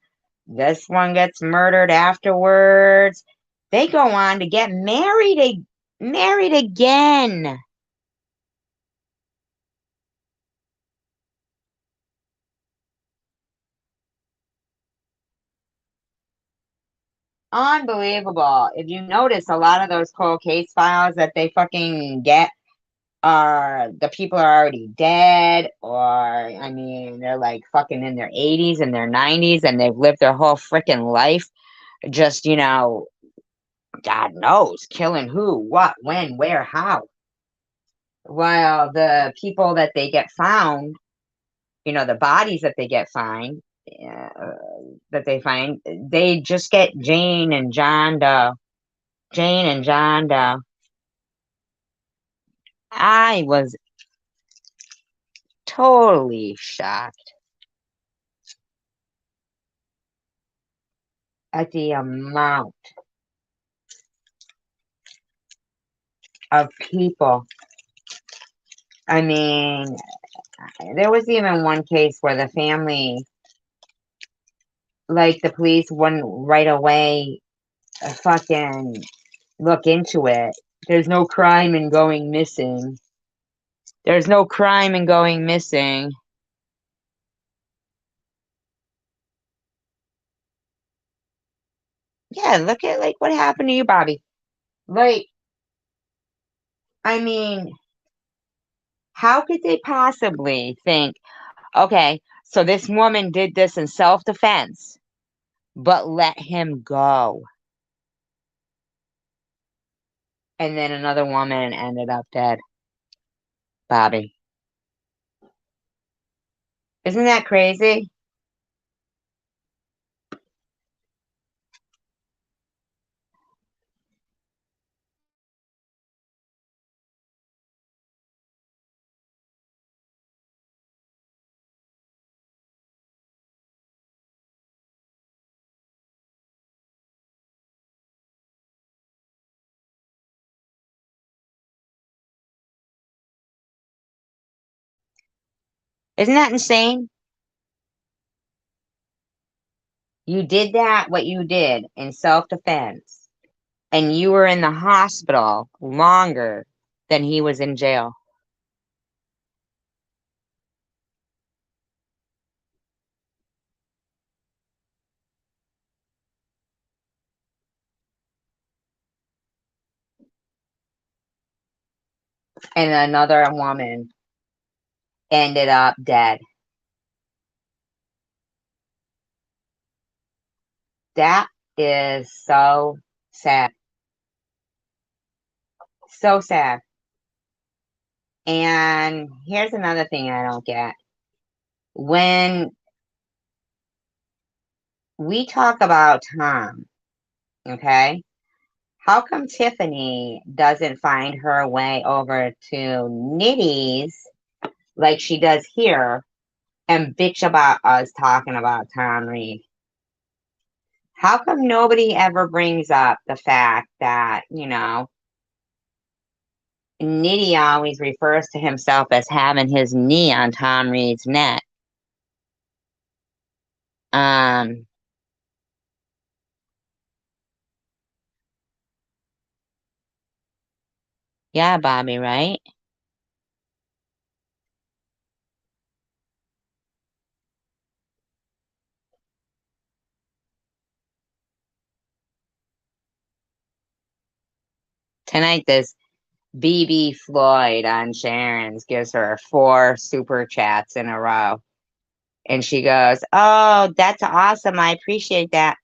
this one gets murdered afterwards. They go on to get married again. Unbelievable. If you notice, a lot of those cold case files that they fucking get are the people are already dead, or I mean, they're like fucking in their 80s and their 90s, and they've lived their whole freaking life just, God knows, killing who, what, when, where, how. While the people that they get found, the bodies that they get uh, find, they just get Jane and John Doe. Jane and John Doe. I was totally shocked at the amount of people. I mean, there was even one case where the family, like the police wouldn't right away fucking look into it. There's no crime in going missing. There's no crime in going missing. Yeah, look at like what happened to you, Bobby. Like, I mean, how could they possibly think, okay, so this woman did this in self-defense, but let him go. And then another woman ended up dead. Bobby. Isn't that crazy? Isn't that insane? You did that, what you did in self-defense, and you were in the hospital longer than he was in jail. And another woman ended up dead. That is so sad. So sad. And here's another thing I don't get. When we talk about Tom, okay, how come Tiffany doesn't find her way over to Nitty's like she does here and bitch about us talking about Tom Reed? How come nobody ever brings up the fact that, Nitty always refers to himself as having his knee on Tom Reed's neck? Um, yeah, Bobby, right? Tonight, this BB Floyd on Sharon's gives her 4 super chats in a row. And she goes, "Oh, that's awesome. I appreciate that.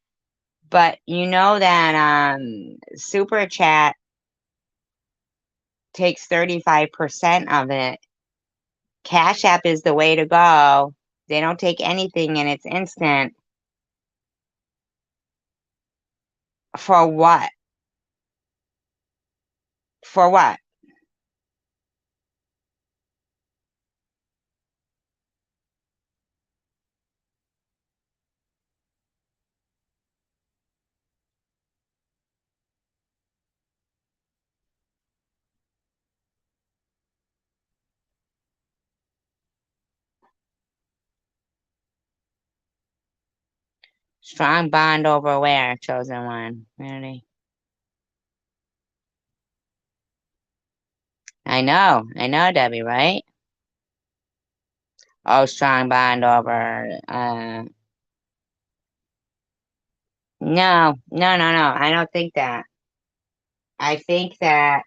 But you know that super chat takes 35% of it. Cash App is the way to go. They don't take anything and it's instant." For what? For what? Strong bond over where, chosen one? Really? I know, Debbie, right? Oh, strong bond over no. I don't think that. I think that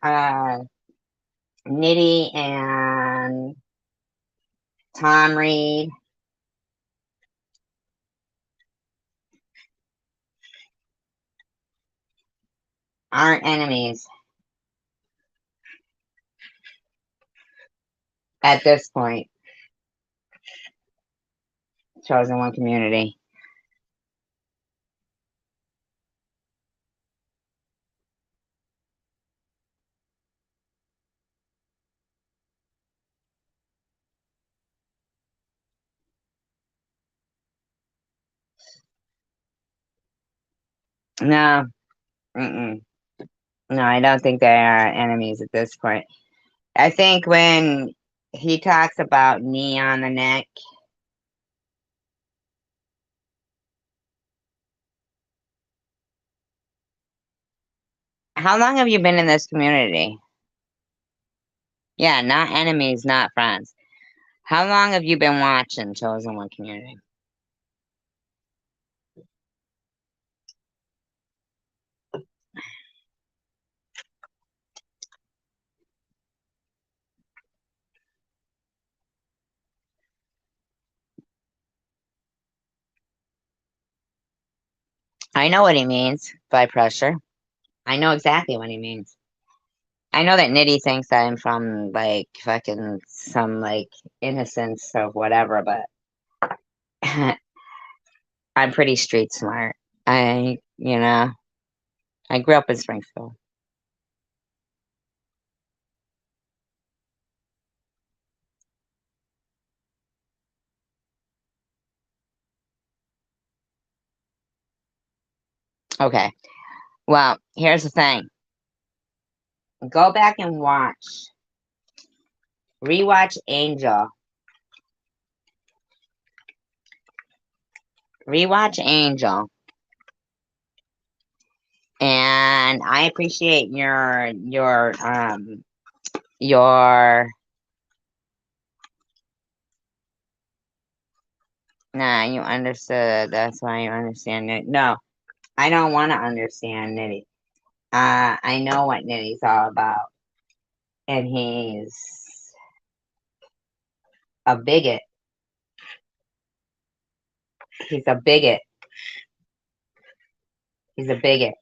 Nitty and Tom Reed aren't enemies at this point. Chosen one community. No, mm-mm. No, I don't think they are enemies at this point. I think when he talks about knee on the neck, how long have you been in this community? Yeah, not enemies, not friends. How long have you been watching Chosen One Community? I know what he means by pressure. I know exactly what he means. I know that Nitty thinks I'm from like fucking some like innocence of whatever, but I'm pretty street smart. I grew up in Springfield. Okay. Well, here's the thing. Go back and rewatch Angel. Rewatch Angel. And I appreciate your nah, you understood. That's why you understand it. No, I don't want to understand Nitty. I know what Nitty's all about. And he's a bigot. He's a bigot. He's a bigot.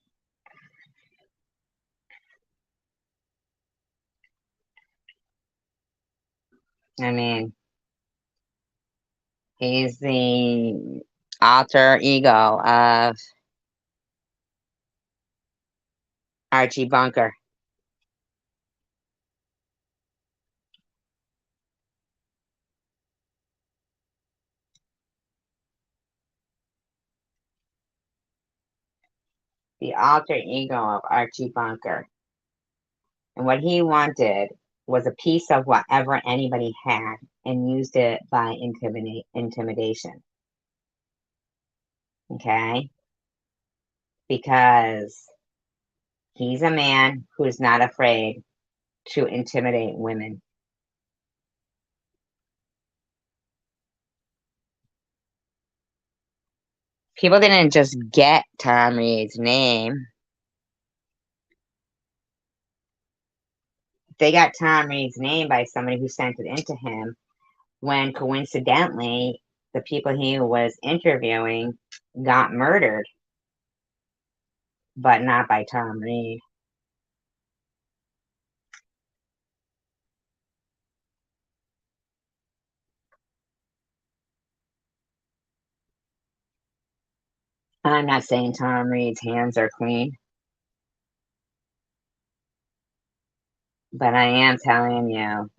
I mean, he's the alter ego of Archie Bunker. The alter ego of Archie Bunker. And what he wanted was a piece of whatever anybody had and used it by intimidation. Okay? Because he's a man who's not afraid to intimidate women. People didn't just get Tom Reed's name. They got Tom Reed's name by somebody who sent it into him when coincidentally the people he was interviewing got murdered, but not by Tom Reed. I'm not saying Tom Reed's hands are clean, but I am telling you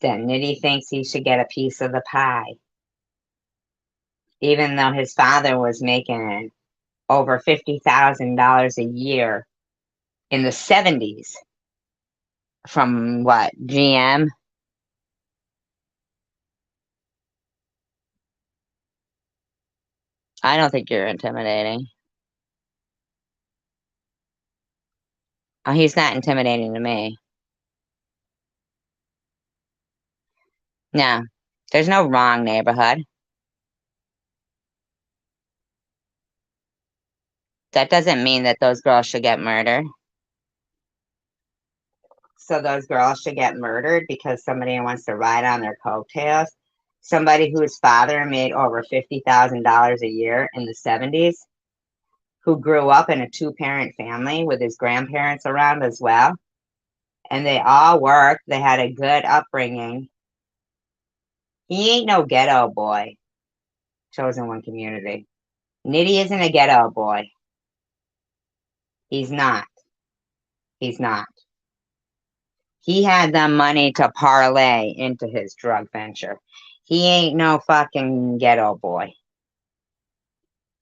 that Nitty thinks he should get a piece of the pie, even though his father was making over $50,000 a year in the 70s from what, GM? I don't think you're intimidating. Oh, he's not intimidating to me. No, there's no wrong neighborhood. That doesn't mean that those girls should get murdered. So those girls should get murdered because somebody wants to ride on their coattails. Somebody whose father made over $50,000 a year in the 70s, who grew up in a two-parent family with his grandparents around as well. And they all worked. They had a good upbringing. He ain't no ghetto boy. Chosen one community. Nitty isn't a ghetto boy. He's not. He's not. He had the money to parlay into his drug venture. He ain't no fucking ghetto boy.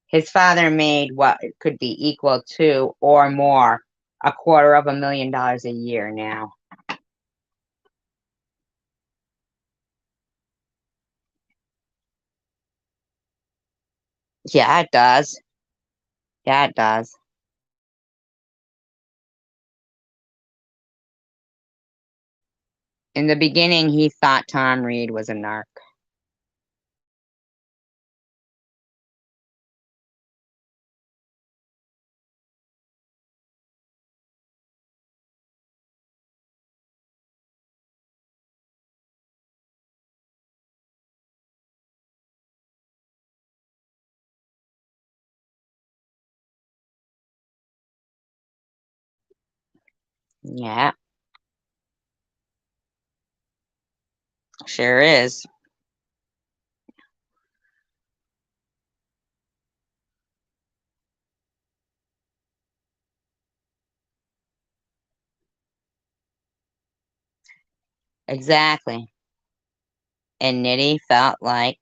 His father made what could be equal to or more $250,000 a year now. Yeah, it does. Yeah, it does. In the beginning, he thought Tom Reed was a narc. Yeah, sure is. Exactly. And Nitty felt like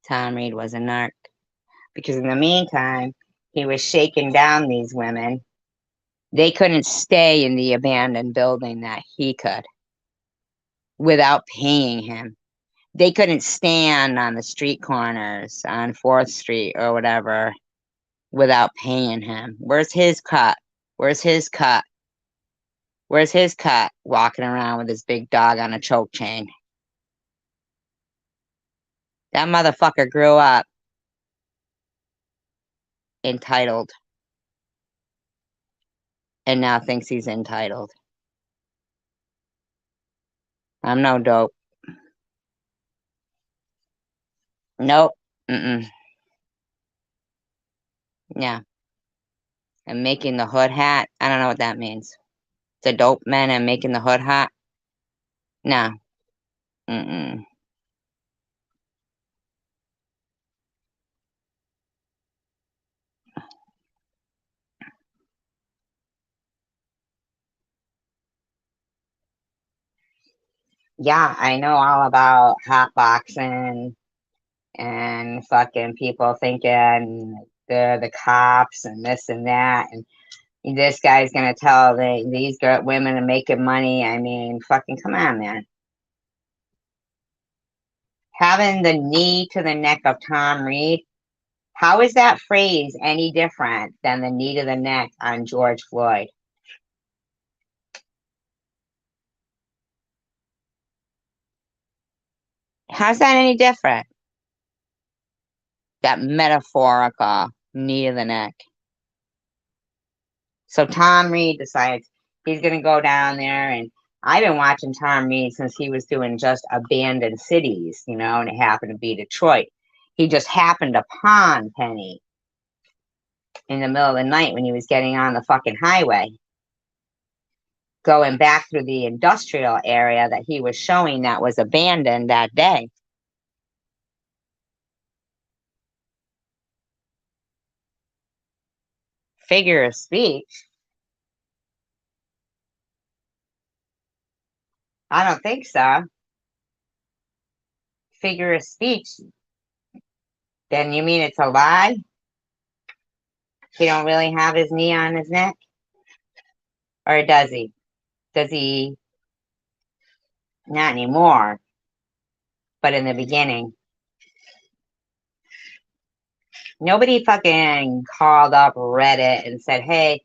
Tom Reed was a narc. Because in the meantime, he was shaking down these women. They couldn't stay in the abandoned building that he could without paying him. They couldn't stand on the street corners on 4th Street or whatever without paying him. Where's his cut? Where's his cut? Where's his cut? Walking around with his big dog on a choke chain. That motherfucker grew up entitled and now thinks he's entitled. I'm no dope. Nope. Mm-mm. Yeah. And making the hood hat. I don't know what that means. The dope men and making the hood hat. No. Mm-mm. Yeah, I know all about hotboxing and fucking people thinking they're the cops and this and that. And this guy's gonna tell these women are making money. I mean, fucking come on, man. Having the knee to the neck of Tom Reed, how is that phrase any different than the knee to the neck on George Floyd? How's that any different? That metaphorical knee to the neck. So Tom Reed decides he's going to go down there. And I've been watching Tom Reed since he was doing just abandoned cities, and it happened to be Detroit. He just happened upon Penny in the middle of the night when he was getting on the fucking highway, going back through the industrial area that he was showing that was abandoned that day. Figure of speech? I don't think so. Figure of speech? Then you mean it's a lie? He don't really have his knee on his neck? Or does he? Does he? Not anymore, but in the beginning. Nobody fucking called up Reddit and said, hey,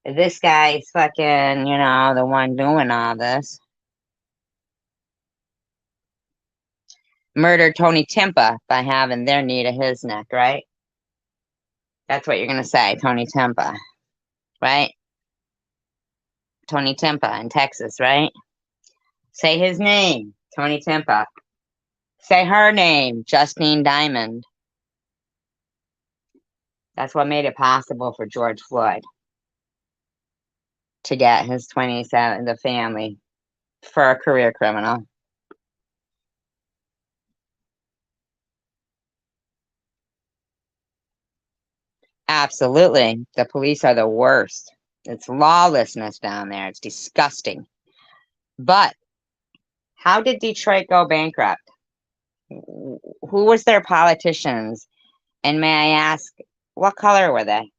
this guy's fucking, the one doing all this. Murdered Tony Timpa by having their knee to his neck, right? That's what you're going to say, Tony Timpa, right? Tony Timpa in Texas, right? Say his name, Tony Timpa. Say her name, Justine Diamond. That's what made it possible for George Floyd to get his 27, the family, for a career criminal. Absolutely. The police are the worst. It's lawlessness down there. It's disgusting. But how did Detroit go bankrupt? Who was their politicians? And may I ask, what color were they?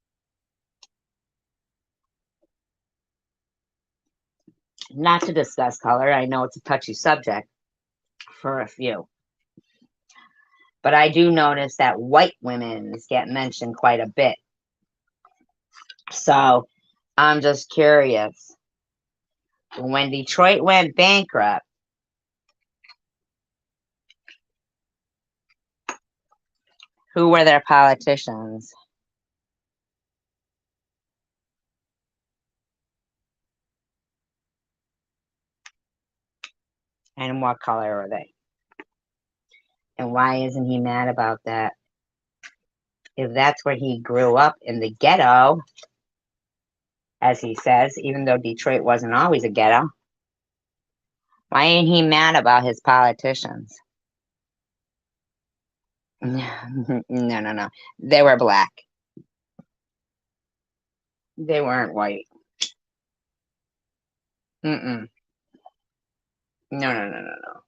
Not to discuss color. I know it's a touchy subject for a few. But I do notice that white women get mentioned quite a bit. So I'm just curious. When Detroit went bankrupt, who were their politicians? And what color are they? And why isn't he mad about that? If that's where he grew up in the ghetto, as he says, even though Detroit wasn't always a ghetto, why ain't he mad about his politicians? No, no, no. They were black. They weren't white. Mm-mm. No, no, no, no, no.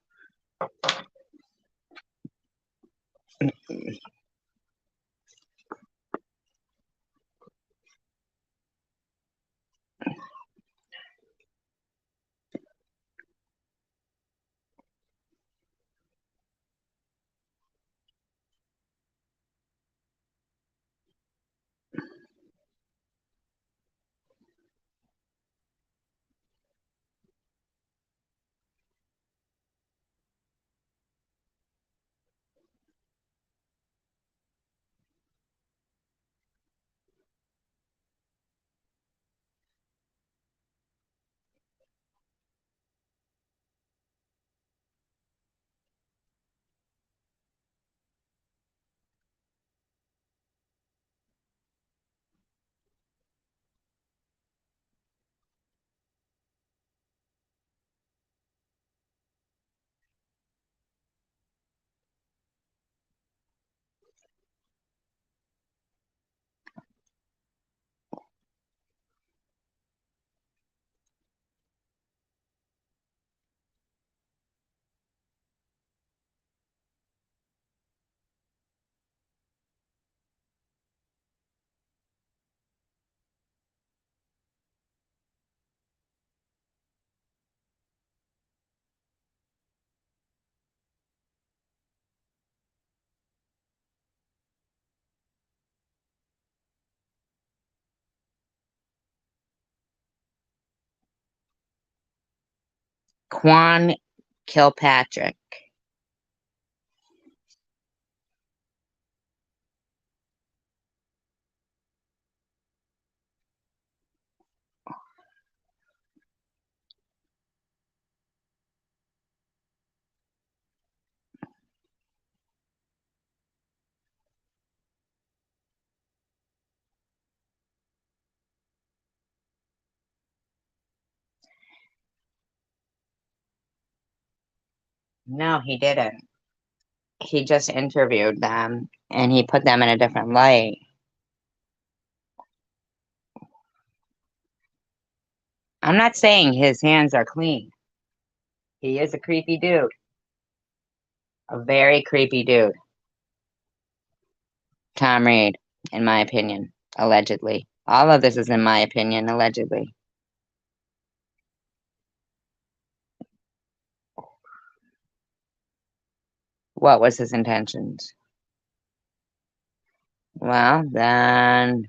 Quan Kilpatrick. No, he didn't. He just interviewed them and he put them in a different light. I'm not saying his hands are clean. He is a creepy dude. A very creepy dude. Tom Reed, in my opinion, allegedly. All of this is in my opinion, allegedly. What was his intentions? Well, then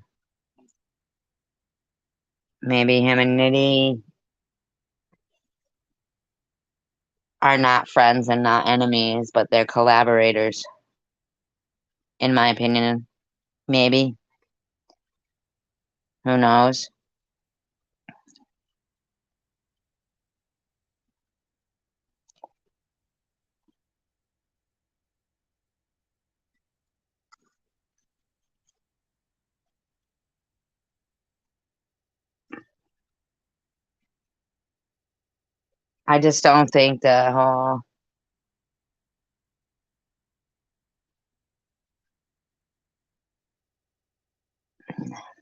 maybe him and Nitty are not friends and not enemies, but they're collaborators. In my opinion, maybe. Who knows? I just don't think the whole.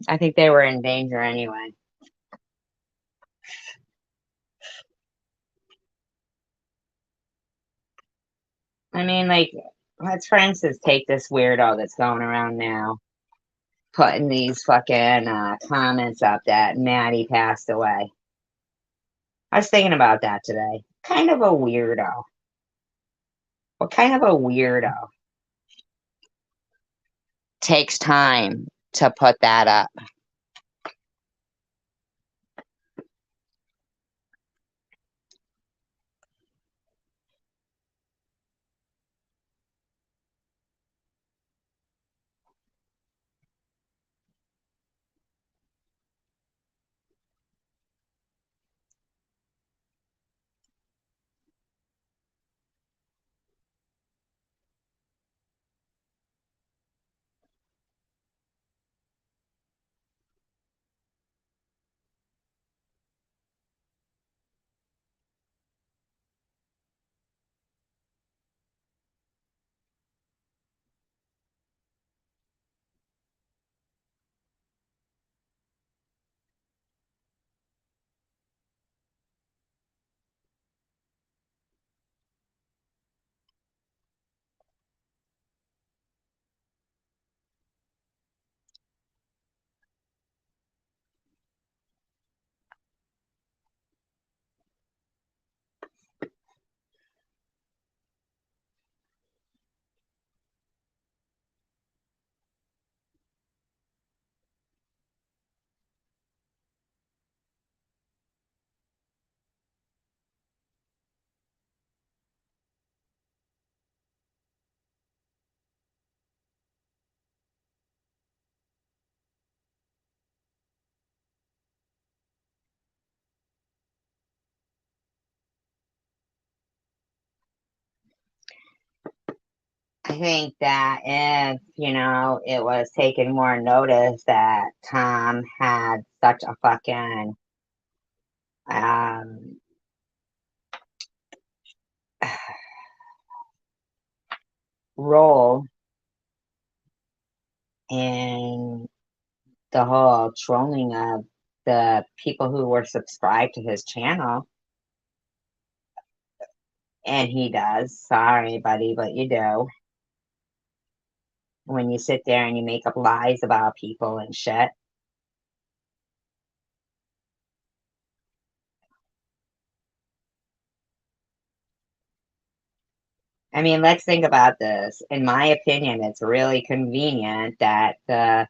I think they were in danger anyway. I mean, like, let's for instance take this weirdo that's going around now, putting these fucking comments up that Maddie passed away. I was thinking about that today. Kind of a weirdo. What kind of a weirdo takes time to put that up? I think that if, it was taken more notice that Tom had such a fucking um role in the whole trolling of the people who were subscribed to his channel, and he does. Sorry, buddy, but you do. When you sit there and you make up lies about people and shit. I mean, let's think about this. In my opinion, it's really convenient that the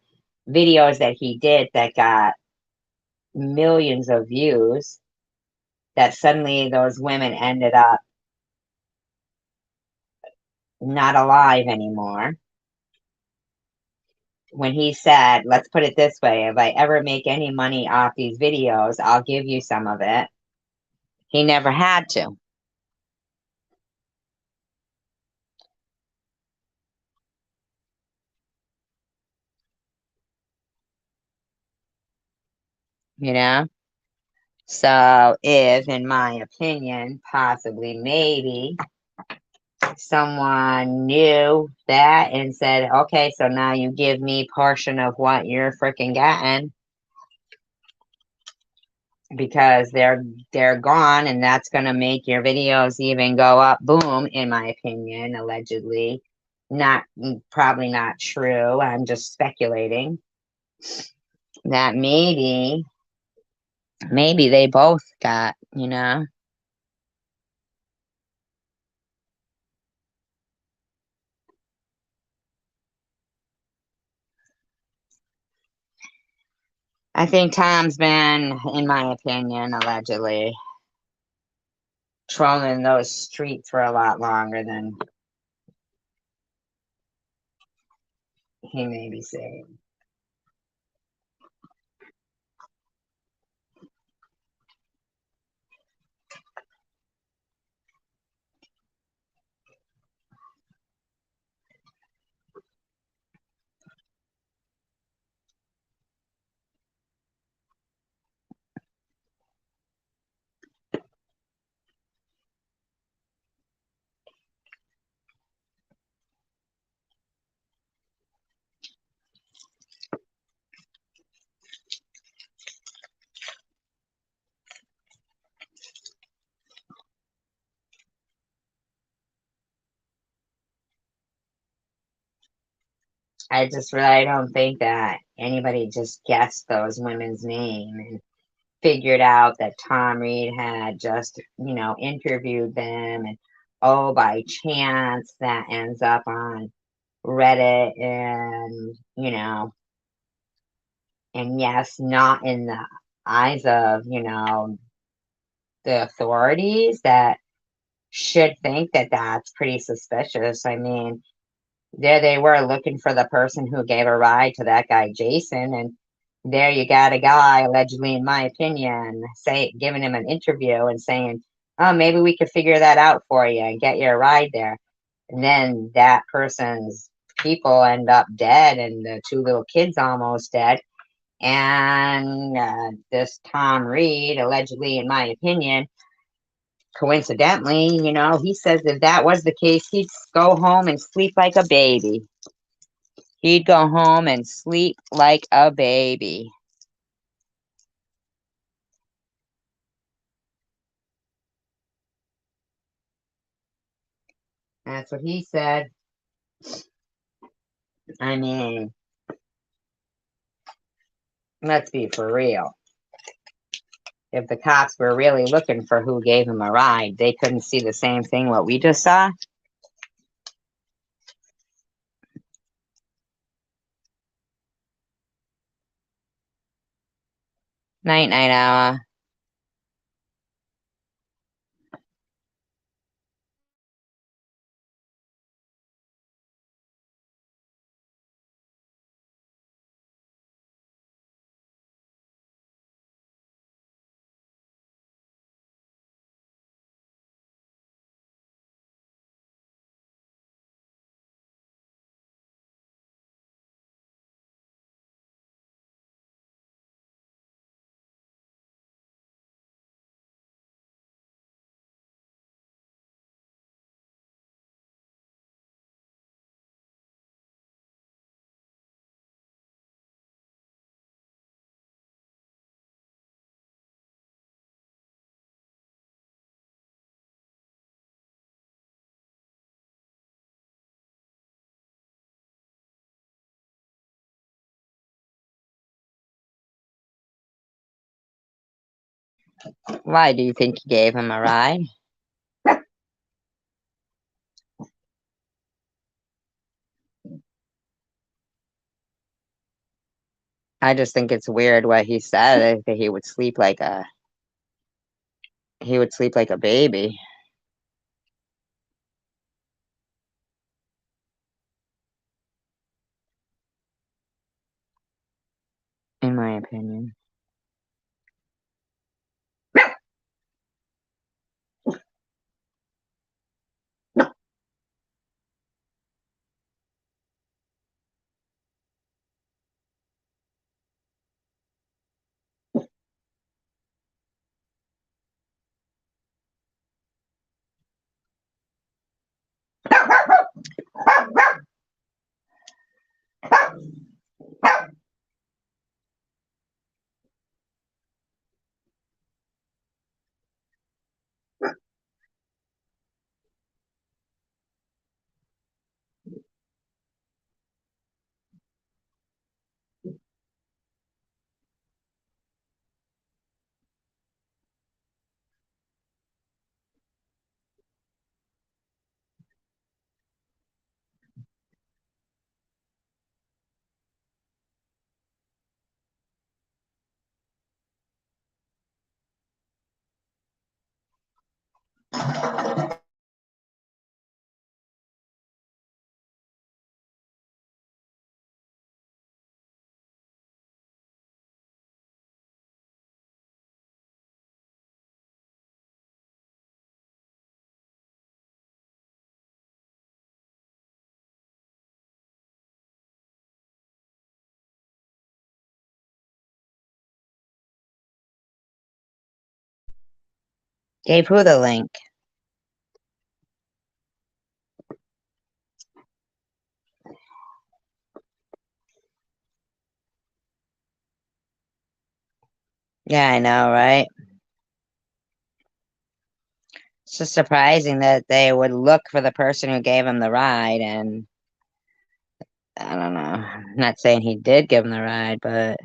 videos that he did that got millions of views that suddenly those women ended up not alive anymore. When he said, let's put it this way, if I ever make any money off these videos, I'll give you some of it. He never had to. You know? So if, in my opinion, possibly maybe someone knew that and said, okay, so now you give me portion of what you're freaking getting because they're gone, and that's gonna make your videos even go up. Boom, in my opinion, allegedly. Not probably not true. I'm just speculating that maybe they both got, you know. I think Tom's been, in my opinion, allegedly trolling those streets for a lot longer than he may be saying. I just really don't think that anybody just guessed those women's name and figured out that Tom Reed had just, interviewed them, and oh, by chance that ends up on Reddit, and and yes, not in the eyes of, the authorities that should think that that's pretty suspicious. I mean, there they were looking for the person who gave a ride to that guy Jason, and there you got a guy, allegedly, in my opinion, giving him an interview and saying, oh, maybe we could figure that out for you and get you a ride there. And then that person's people end up dead, and the two little kids almost dead. And this Tom Reed, allegedly, in my opinion, coincidentally, he says if that was the case, he'd go home and sleep like a baby. He'd go home and sleep like a baby. That's what he said. I mean, let's be for real. If the cops were really looking for who gave him a ride, they couldn't see the same thing what we just saw. Night, night, hour. Why do you think he gave him a ride? I just think it's weird what he said, that he would sleep like a he would sleep like a baby. In my opinion. Gave who the link? Yeah, I know, right? It's just surprising that they would look for the person who gave him the ride, and I don't know. I'm not saying he did give him the ride, but